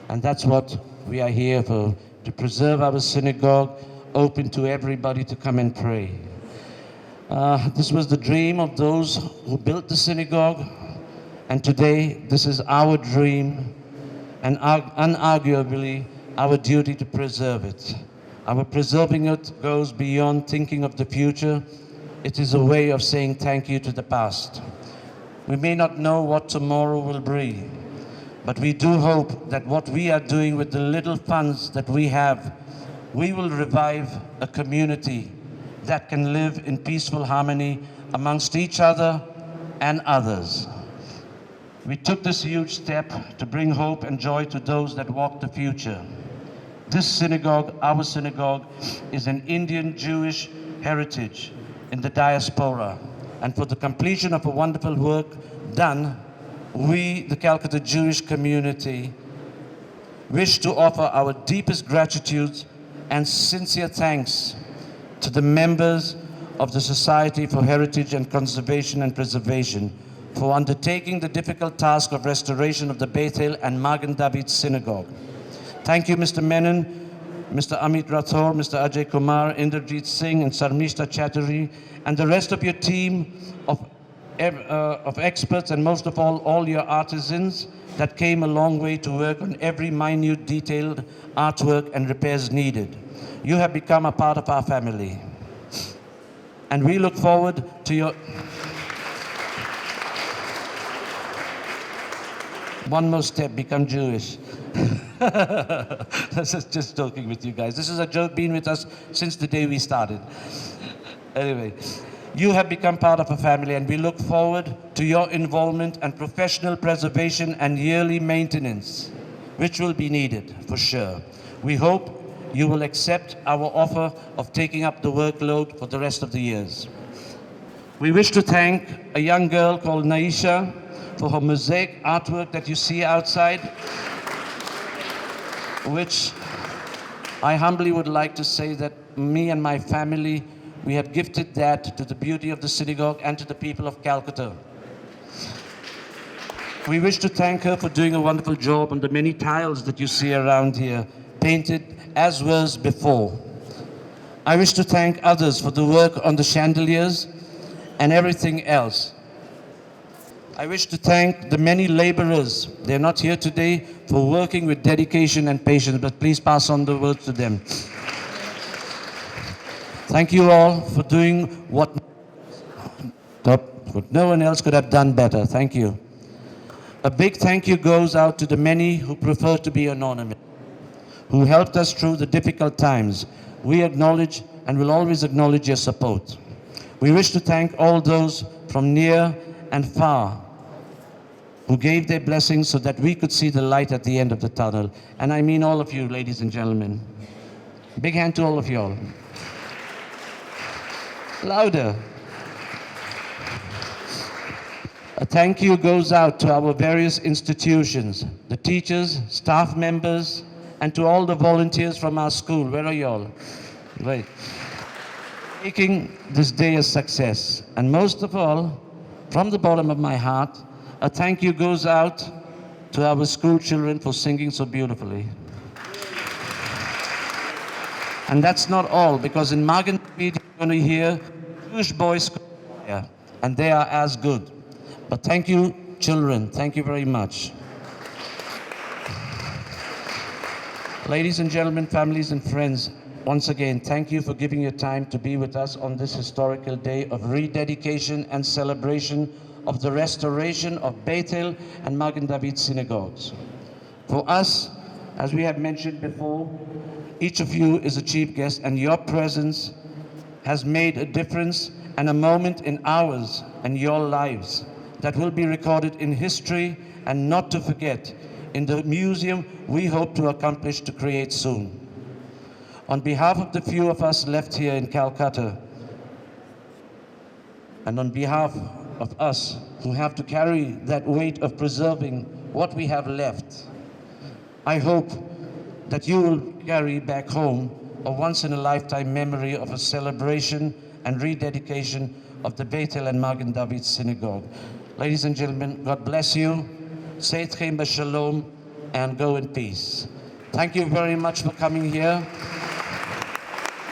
And that's what we are here for, to preserve our synagogue, open to everybody to come and pray. This was the dream of those who built the synagogue, and today this is our dream, and unarguably our duty to preserve it. Our preserving it goes beyond thinking of the future. It is a way of saying thank you to the past. We may not know what tomorrow will bring, but we do hope that what we are doing with the little funds that we have, we will revive a community that can live in peaceful harmony amongst each other and others. We took this huge step to bring hope and joy to those that walk the future. This synagogue, our synagogue, is an Indian Jewish heritage in the diaspora, and for the completion of a wonderful work done we, the Calcutta Jewish community, wish to offer our deepest gratitude and sincere thanks to the members of the Society for Heritage and Conservation and Preservation for undertaking the difficult task of restoration of the Bethel and Maghen David Synagogue. Thank you, Mr. Menon, Mr. Amit Rathore, Mr. Ajay Kumar, Inderjeet Singh, and Sarmishta Chatterjee, and the rest of your team of experts, and most of all your artisans that came a long way to work on every minute detailed artwork and repairs needed. You have become a part of our family. And we look forward to your... One more step, become Jewish. This is just joking with you guys. This is a joke, been with us since the day we started. Anyway, you have become part of a family, and we look forward to your involvement and professional preservation and yearly maintenance, which will be needed for sure. We hope you will accept our offer of taking up the workload for the rest of the years. We wish to thank a young girl called Naisha for her mosaic artwork that you see outside, which I humbly would like to say that me and my family, we have gifted that to the beauty of the synagogue and to the people of Calcutta. We wish to thank her for doing a wonderful job on the many tiles that you see around here, painted as was before. I wish to thank others for the work on the chandeliers and everything else. I wish to thank the many laborers, they're not here today, for working with dedication and patience, but please pass on the word to them. Thank you all for doing what no one else could have done better. Thank you. A big thank you goes out to the many who prefer to be anonymous, who helped us through the difficult times. We acknowledge and will always acknowledge your support. We wish to thank all those from near and far who gave their blessings so that we could see the light at the end of the tunnel. And I mean all of you, ladies and gentlemen. Big hand to all of you all. Louder. A thank you goes out to our various institutions, the teachers, staff members, and to all the volunteers from our school. Where are you all? Right. Making this day a success. And most of all, from the bottom of my heart, a thank you goes out to our school children for singing so beautifully. And that's not all, because in Maghen you're going to hear Jewish boys choir, and they are as good. But thank you, children. Thank you very much. Ladies and gentlemen, families and friends, once again, thank you for giving your time to be with us on this historical day of rededication and celebration of the restoration of Bethel and Maghen David synagogues. For us, as we have mentioned before, each of you is a chief guest, and your presence has made a difference and a moment in ours and your lives that will be recorded in history and not to forget in the museum we hope to accomplish to create soon. On behalf of the few of us left here in Calcutta, and on behalf of us who have to carry that weight of preserving what we have left, I hope that you will carry back home a once-in-a-lifetime memory of a celebration and rededication of the Bethel and Maghen David Synagogue. Ladies and gentlemen, God bless you. Say Tchem Shalom and go in peace. Thank you very much for coming here.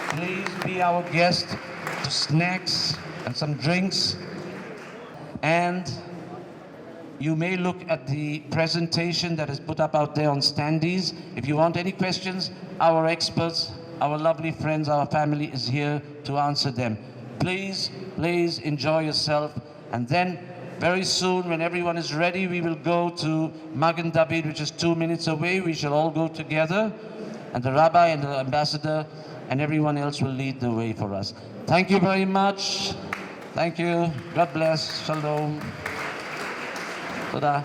Please be our guest to snacks and some drinks. And you may look at the presentation that is put up out there on standees. If you want any questions, our experts, our lovely friends, our family is here to answer them. Please, please enjoy yourself. And then very soon, when everyone is ready, we will go to Maghen David, which is 2 minutes away. We shall all go together. And the rabbi and the ambassador and everyone else will lead the way for us. Thank you very much. Thank you. God bless. Shalom. Toda.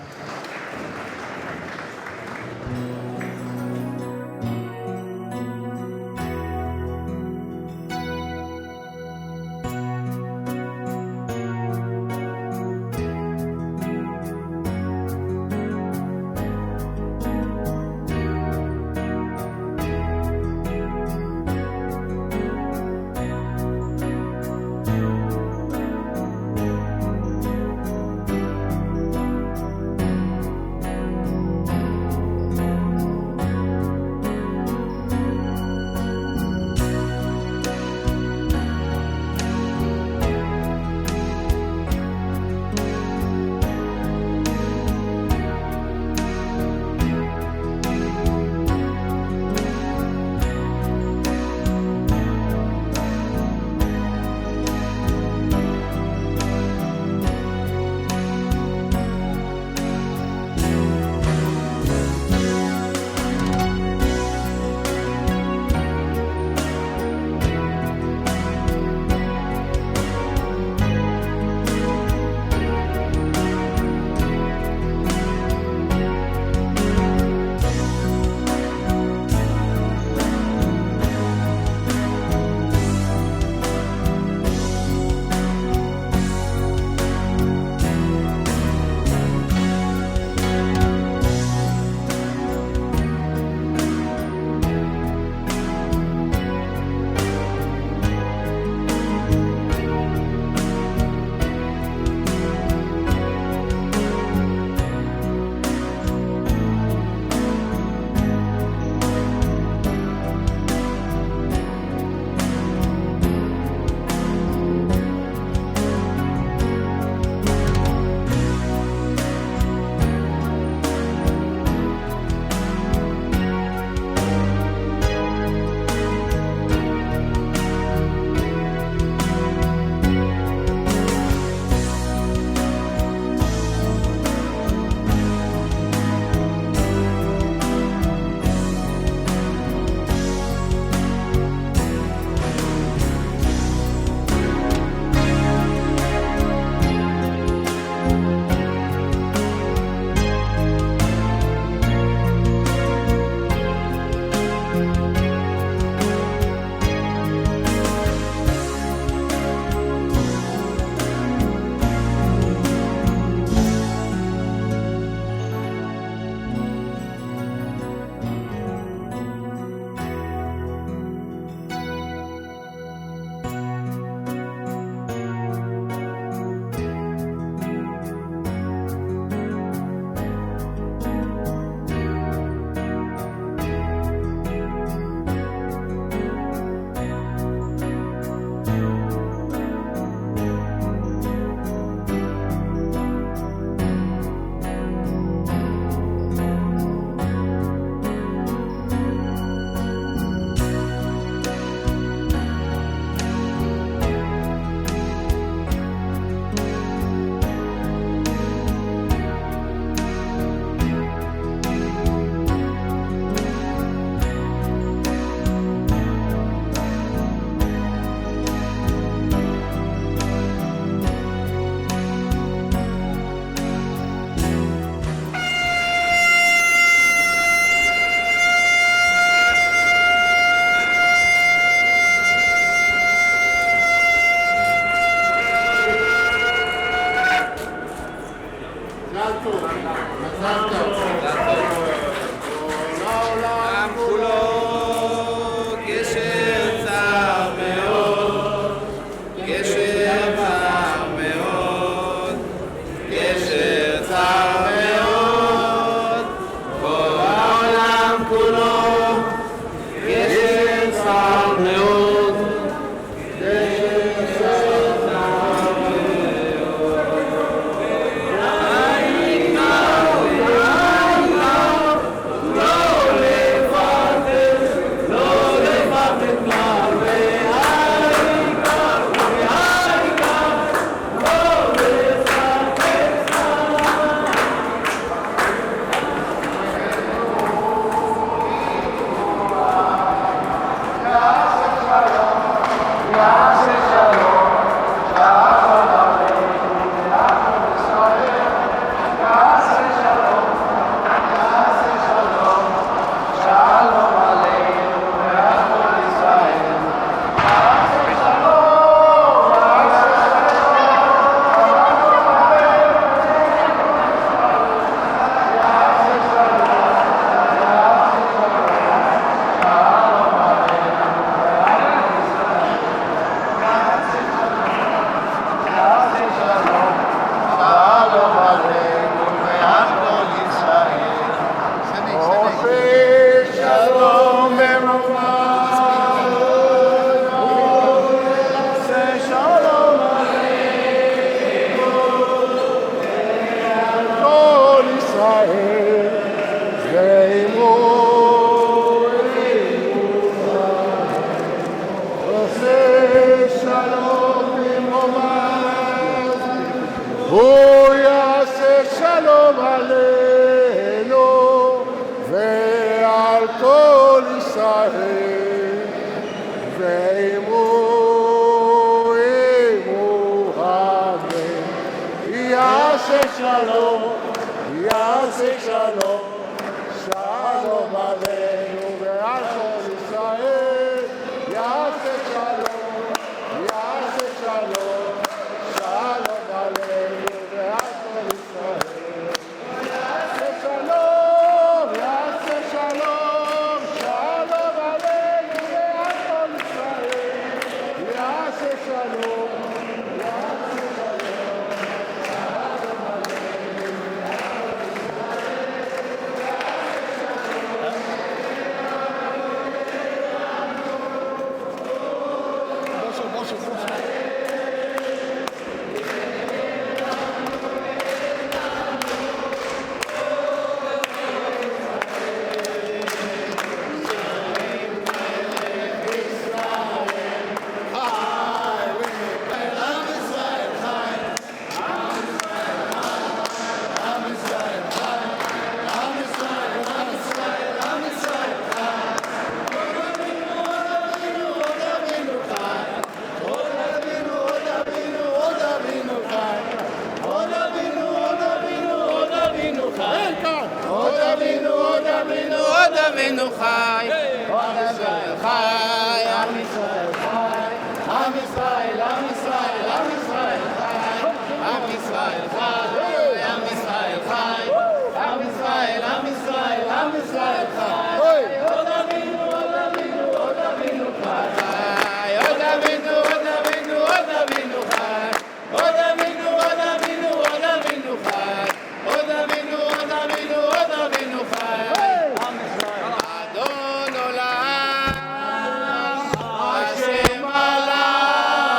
Hashem Allah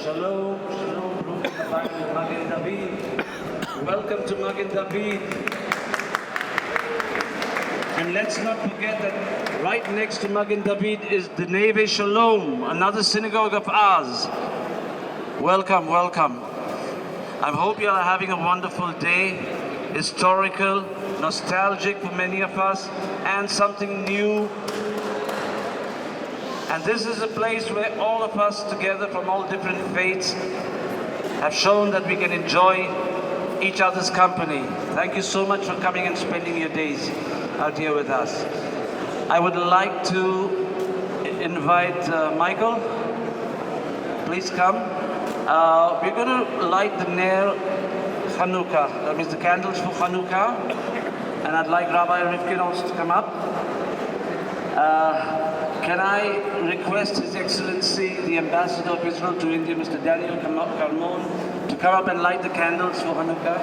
Shalom, Shalom, Maghen David. Welcome to Maghen David. And let's not forget that right next to Maghen David is the Neveh Shalom, another synagogue of ours. Welcome, welcome. I hope you are having a wonderful day, historical, nostalgic for many of us, and something new. And this is a place where all of us together from all different faiths have shown that we can enjoy each other's company. Thank you so much for coming and spending your days out here with us. I would like to invite Michael. Please come. We're going to light the Ner Chanukah, that means the candles for Chanukah. And I'd like Rabbi Rivkin also to come up. Can I request His Excellency, the Ambassador of Israel to India, Mr. Daniel Carmon, to come up and light the candles for Hanukkah?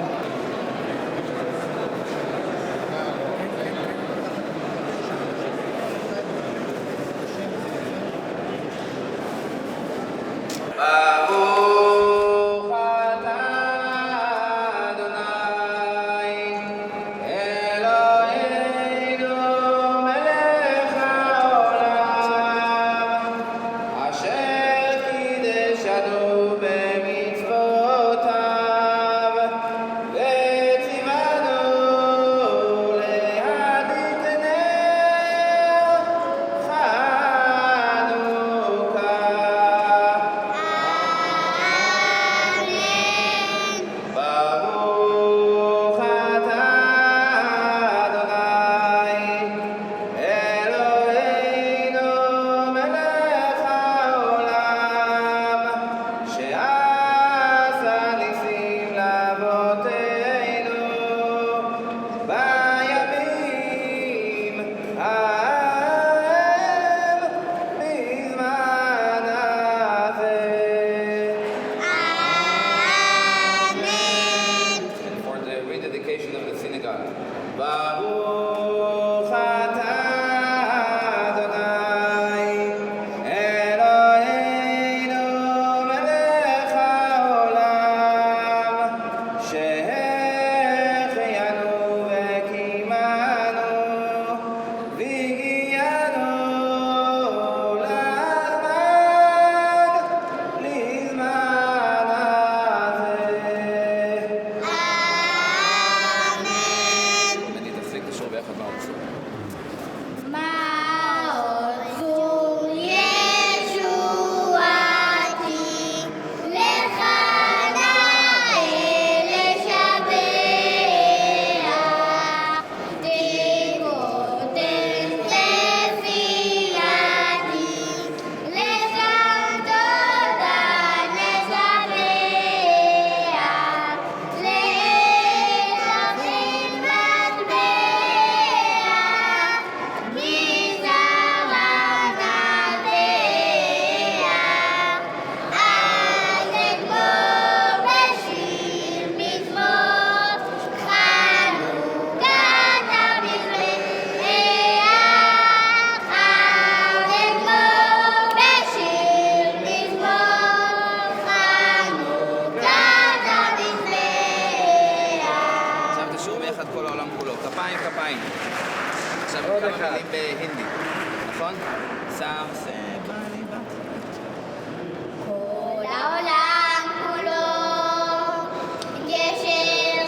גשר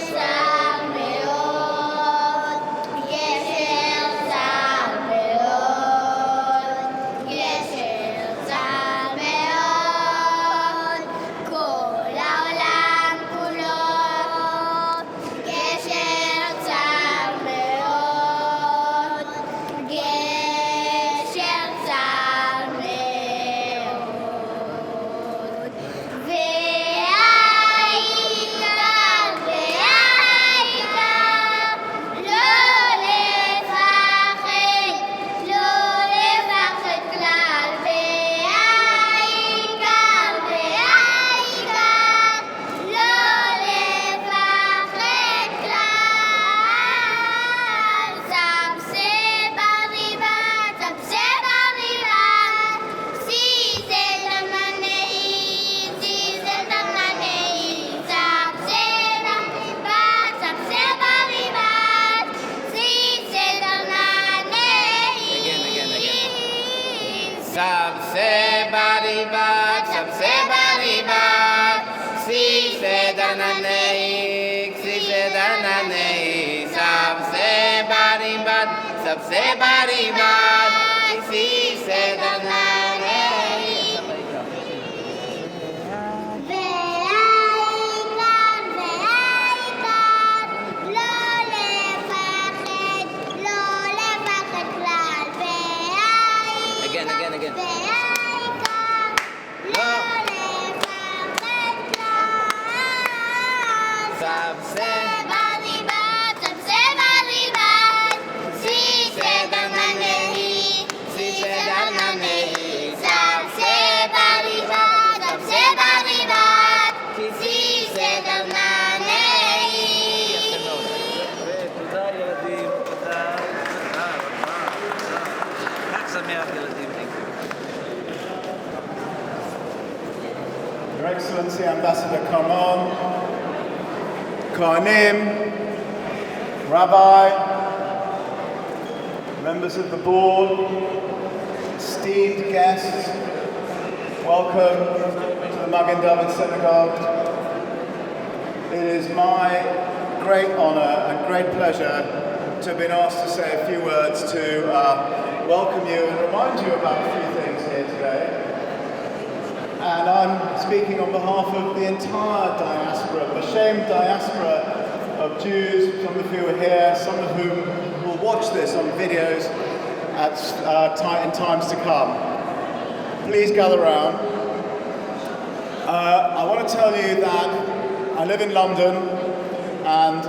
צר
dana nahi, kisi se dana nahi, sabse bari baat, sabse bari baat, kisi se dana nahi. Again. Sabse bari baat, si se dana nahi, si se dana nahi, sabse bari baat, si se dana nahi.
תודה ילדים, תודה. חג שמח ילדים.
Your Excellency Ambassador Karman, Kohanim, Rabbi, members of the board, esteemed guests, welcome to the Maghen Synagogue. It is my great honor and great pleasure to have been asked to say a few words to welcome you and remind you about a few things here today. And I'm speaking on behalf of the entire diaspora, the shamed diaspora of Jews, some of who are here, some of whom will watch this on videos in times to come. Please gather round. I want to tell you that I live in London, and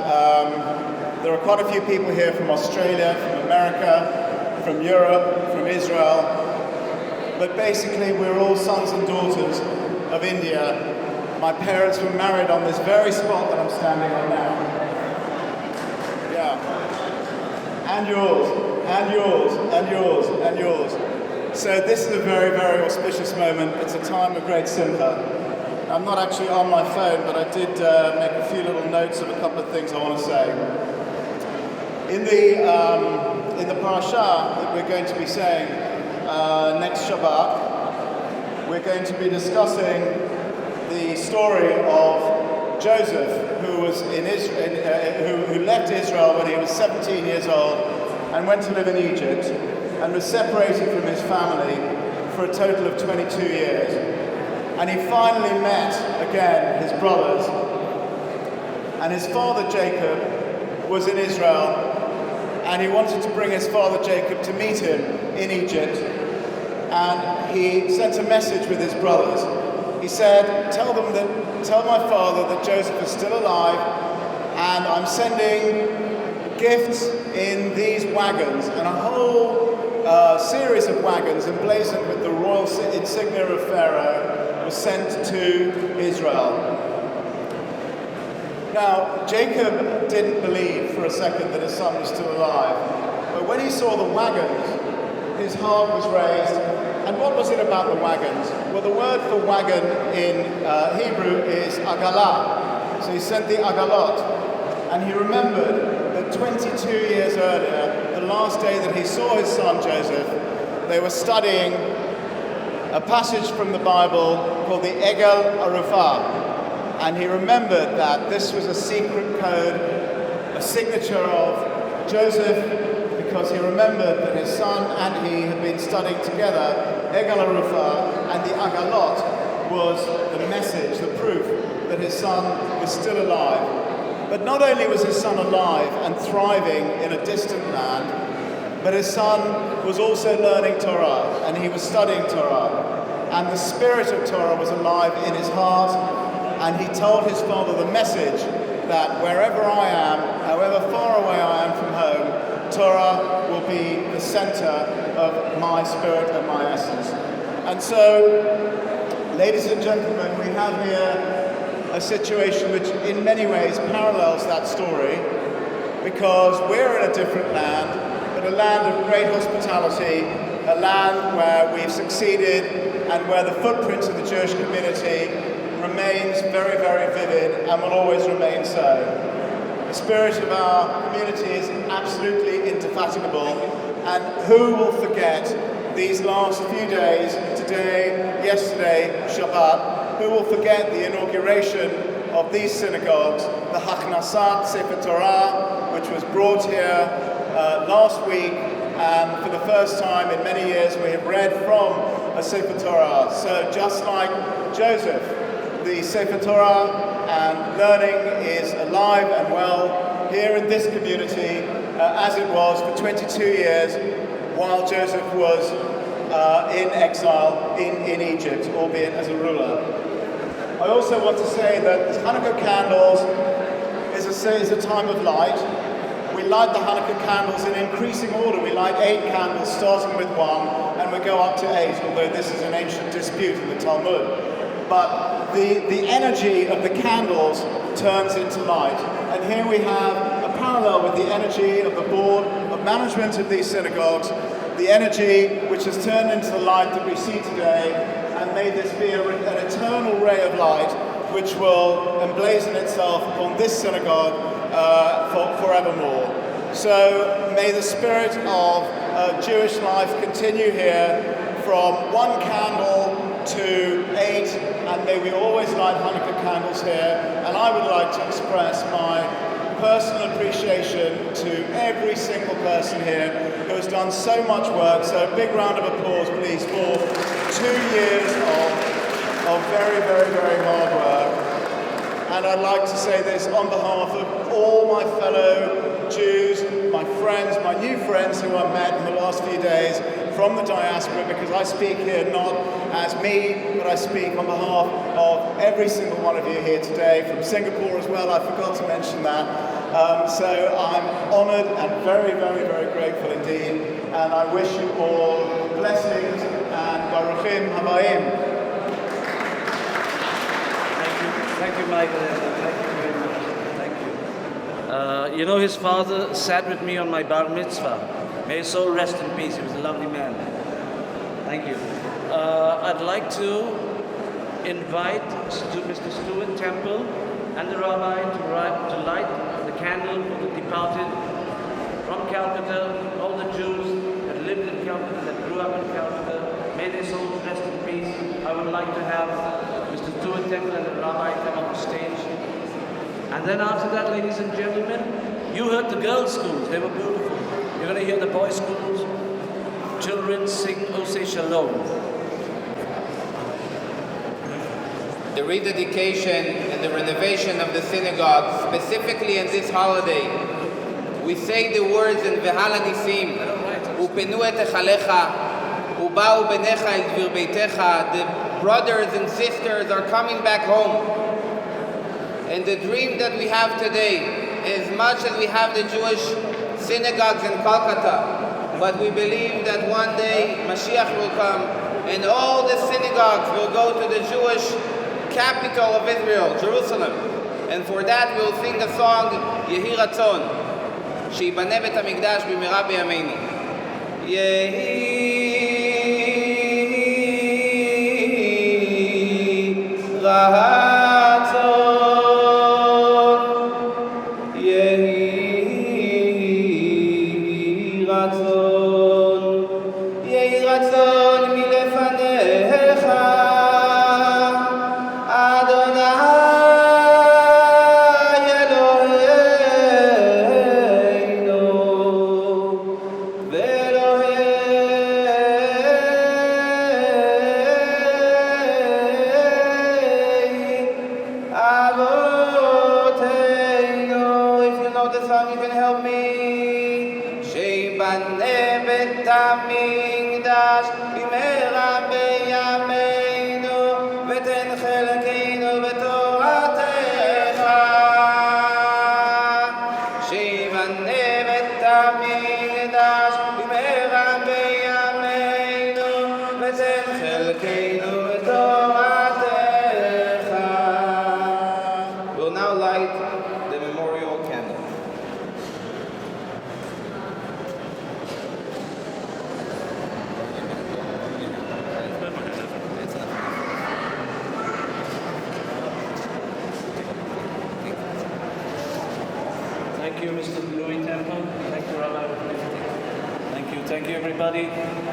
there are quite a few people here from Australia, from America, from Europe, from Israel. But basically, we're all sons and daughters of India. My parents were married on this very spot that I'm standing on now. Yeah. And yours, and yours, and yours, and yours. So this is a very, very auspicious moment. It's a time of great simcha. I'm not actually on my phone, but I did make a few little notes of a couple of things I want to say. In the parasha that we're going to be saying next Shabbat, we're going to be discussing the story of Joseph, who was in Israel, who left Israel when he was 17 years old and went to live in Egypt and was separated from his family for a total of 22 years. And he finally met again his brothers, and his father Jacob was in Israel, and he wanted to bring his father Jacob to meet him in Egypt. And he sent a message with his brothers. He said, tell my father that Joseph is still alive, and I'm sending gifts in these wagons, and a whole series of wagons emblazoned with the royal insignia of Pharaoh was sent to Israel. Now, Jacob didn't believe for a second that his son was still alive, but when he saw the wagons, his heart was raised. And what was it about the wagons? Well, the word for wagon in Hebrew is agalah. So he sent the agalot. And he remembered that 22 years earlier, the last day that he saw his son Joseph, they were studying a passage from the Bible called the Egel Arufah. And he remembered that this was a secret code, a signature of Joseph, because he remembered that his son and he had been studying together Egel Arufah, and the Agalot was the message, the proof that his son was still alive. But not only was his son alive and thriving in a distant land, but his son was also learning Torah, and he was studying Torah. And the spirit of Torah was alive in his heart, and he told his father the message that wherever I am, however far away I am from home, Torah will be the center of my spirit and my essence. And so, ladies and gentlemen, we have here a situation which in many ways parallels that story, because we're in a different land, but a land of great hospitality, a land where we've succeeded and where the footprint of the Jewish community remains very, very vivid and will always remain so. The spirit of our community is absolutely indefatigable, and who will forget these last few days, today, yesterday, Shabbat, who will forget the inauguration of these synagogues, the Hachnasat Sefer Torah, which was brought here last week, and for the first time in many years we have read from a Sefer Torah. So just like Joseph, the Sefer Torah and learning is alive and well here in this community, as it was for 22 years while Joseph was in exile in Egypt, albeit as a ruler. I also want to say that the Hanukkah candles is a time of light. We light the Hanukkah candles in increasing order. We light 8 candles, starting with 1, and we go up to 8, although this is an ancient dispute in the Talmud. But the energy of the candles turns into light. And here we have a parallel with the energy of the board of management of these synagogues, the energy which has turned into the light that we see today, and may this be an eternal ray of light which will emblazon itself upon this synagogue forevermore. So may the spirit of Jewish life continue here from 1 candle to 8, and may we always light Hanukkah candles here. And I would like to express my personal appreciation to every single person here who has done so much work. So a big round of applause, please, for 2 years of very, very, very hard work. And I'd like to say this on behalf of all my fellow Jews, my friends, my new friends who I've met in the last few days from the diaspora, because I speak here not as me, but I speak on behalf of every single one of you here today, from Singapore as well. I forgot to mention that. So I'm honored and very, very, very grateful indeed. And I wish you all blessings and baruchim habayim.
Thank you, Michael. Thank you very much. Thank you. You know, his father sat with me on my bar mitzvah. May his soul rest in peace. He was a lovely man. Thank you. I'd like to invite Mr. Stuart Temple and the rabbi to light the candle for the departed from Calcutta, all the Jews that lived in Calcutta, that grew up in Calcutta. May their souls rest in peace. I would like to have Mr. Stuart Temple and the rabbi come on stage. And then after that, ladies and gentlemen, you heard the girls' schools. They were beautiful. You're going to hear the boys' schools. Children sing "O Say Shalom."
The rededication and the renovation of the synagogue, specifically in this holiday, we say the words in V'hala Nisim, Upenu et echalecha, Ubau benecha el dvir beitecha. The brothers and sisters are coming back home. And the dream that we have today, as much as we have the Jewish synagogues in Calcutta, but we believe that one day Mashiach will come and all the synagogues will go to the Jewish capital of Israel, Jerusalem. And for that we'll sing the song Yehi Ratzon, Sheibaneh Bet HaMikdash B'mira B'yameinu. Yehi Ratzon.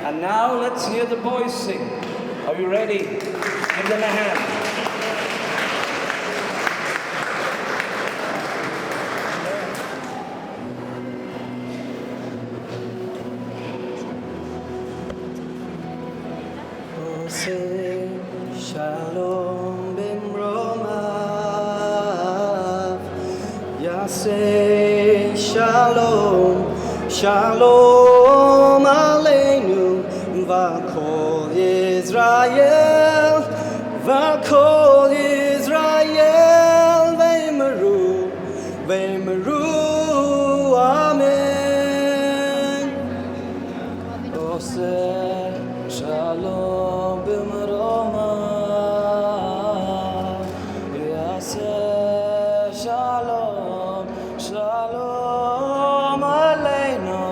And now let's hear the boys sing. Are you ready? Give them a hand.
say Shalom, Shalom Aleinu, V'kol Yisrael, V'kol Yisrael, V'emeru, V'emeru, Amen. Oseh Shalom b'meroma, Yaseh Shalom, Shalom Aleinu,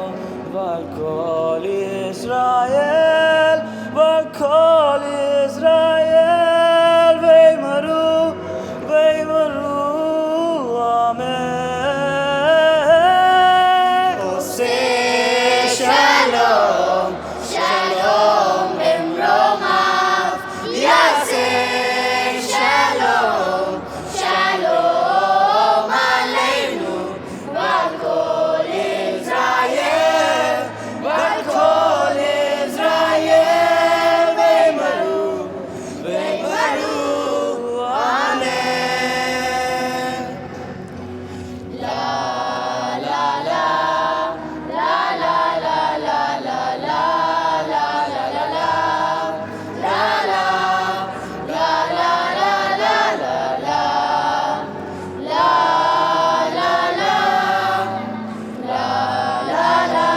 V'al kol Yisrael, V'al kol Yisrael, V'emeru, V'emeru, Amen. Oseh Shalom, Shalom b'mromav, Yaseh Shalom, Shalom Aleinu, V'al kol Yisrael, V'al kol Yisrael, V'emeru, V'emeru, Amen. La la la, la la la la la la, la la la la, la la, la la la la la la, la la la, la la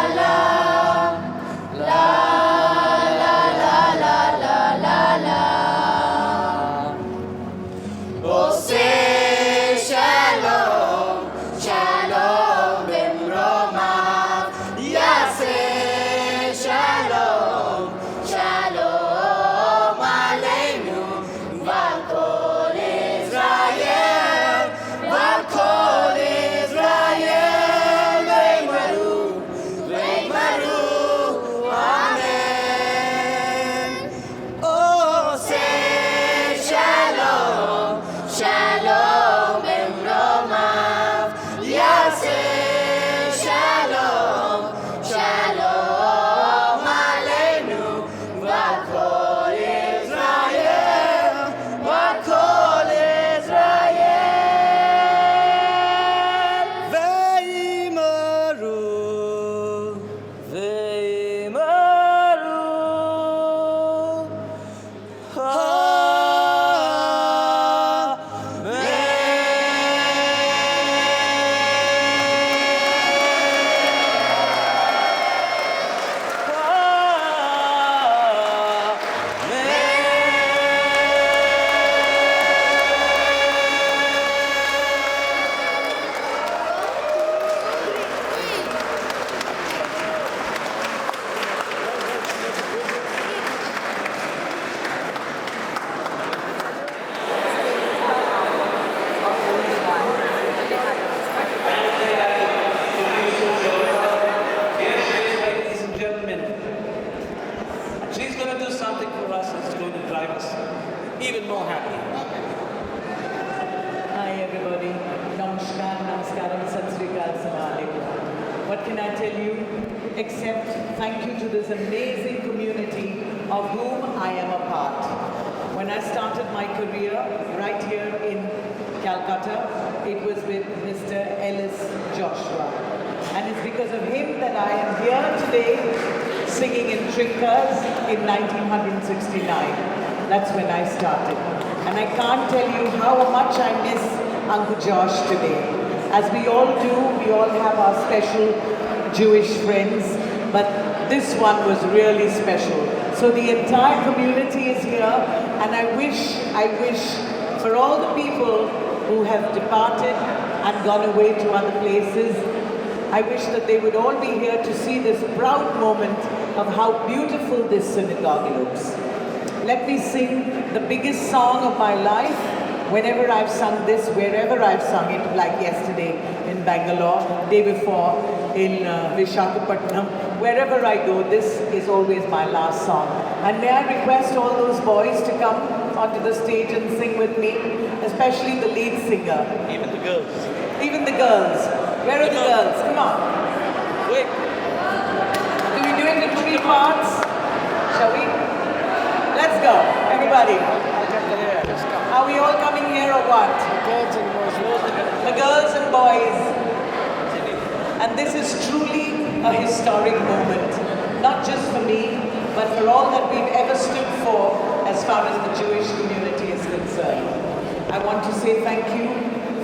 la la, la la la la la. Oseh Shalom, Shalom b'mromav, Yaseh Shalom, Shalom Aleinu, V'al kol Yisrael, V'al kol Yisrael, V'emeru, V'emeru, Amen. Oseh Shalom, Shalom b'mromav, Yaseh Shalom, Shalom Aleinu, V'al kol Yisrael, V'al kol Yisrael, V'emeru, V'emeru,
Ladies and gentlemen, she's going to do something for us that's going to drive us even more happy.
Hi everybody. Namaskar, namaskaram, sat sri akal, assalamu alaikum. What can I tell you except thank you to this amazing community of whom I am a part. When I started my career right here in Calcutta, it was with Mr. Ellis Joshua. And it's because of him that I am here today singing in Trinkas in 1969. That's when I started. And I can't tell you how much I miss Uncle Josh today. As we all do, we all have our special Jewish friends, but this one was really special. So the entire community is here, and I wish for all the people who have departed and gone away to other places, I wish that they would all be here to see this proud moment of how beautiful this synagogue looks. Let me sing the biggest song of my life. Whenever I've sung this, wherever I've sung it, like yesterday in Bangalore, day before in Visakhapatnam, wherever I go, this is always my last song. And may I request all those boys to come onto the stage and sing with me, especially the lead singer.
Even the girls.
Even the girls. Where are the girls? Come on.
Wait.
Do we do it in 3 parts? Shall we? Let's go, everybody. Are we all coming here or what? The girls and boys. And this is truly a historic moment, not just for me, but for all that we've ever stood for as far as the Jewish community is concerned. I want to say thank you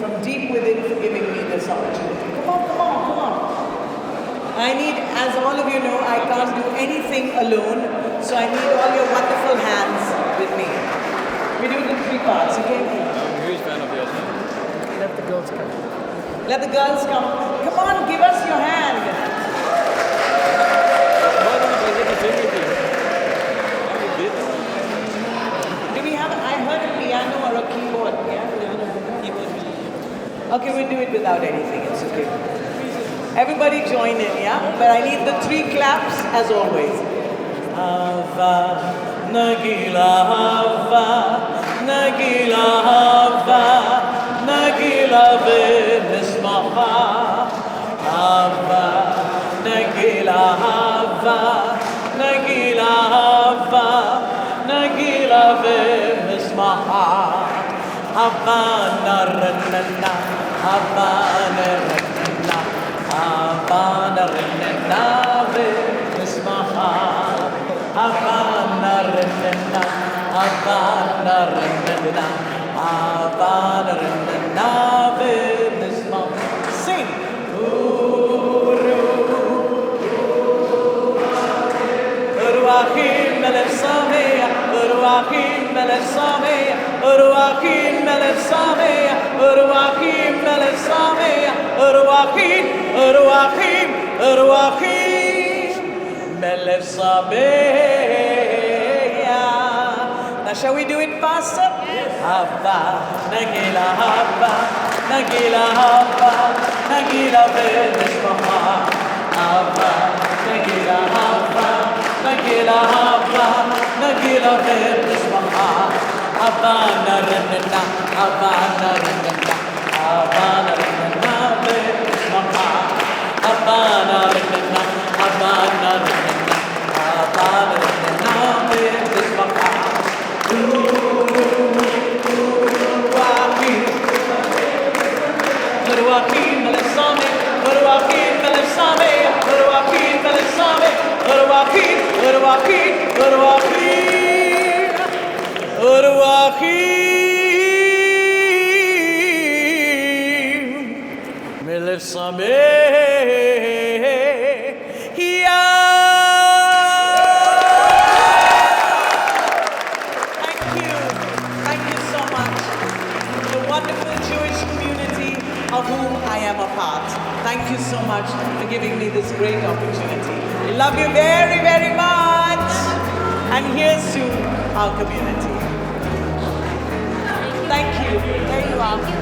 from deep within for giving me this opportunity. Come on. I need, as all of you know, I can't do anything alone, so I need all your wonderful hands with me. We do it in 3 parts, okay?
I'm a huge fan of yours.
Let the girls come. Let the girls come. Come on, give us your hand. Do we have, I heard a piano or a keyboard. Okay, we'll do it without anything, it's okay. Everybody join in, yeah? But I need the 3 claps as always. Hava, Nagila, Hava, Nagila, Hava, Nagila, V'nismacha. Hava, Nagila, Hava, Nagila, Hava, Nagila, V'nismacha. Hava, Naranana, Hava, Naranana, Hava, Naranana, V'nismacha. Hava, Naranana, Hava, Naranana, Hava, Naranana, V'nismacha. Sing. Uruachim melech sameach, Uruachim melech sameach, Uruachim melech sameach, Uruachim melech sameach, Uruachim melech sameach. Now shall we do it faster? Hava, Nagila, Hava, Nagila, Hava, Nagila V'nismacha. Hava, Nagila, Hava, Nagila, Hava, Nagila V'nismacha. Hava, Naranana, Hava, Naranana, Hava, Naranana V'nismacha. Hava, Naranana, Hava, Naranana, Hava, Naranana V'nismacha. Uruachim melech sameach, Uruachim melech sameach, Uruachim melech sameach, Uruachim melech Thank you so much. The wonderful Jewish community of whom I am a part. Thank you so much for giving me this great opportunity. I love you very, very much. And here's to our community. Thank you. There you are.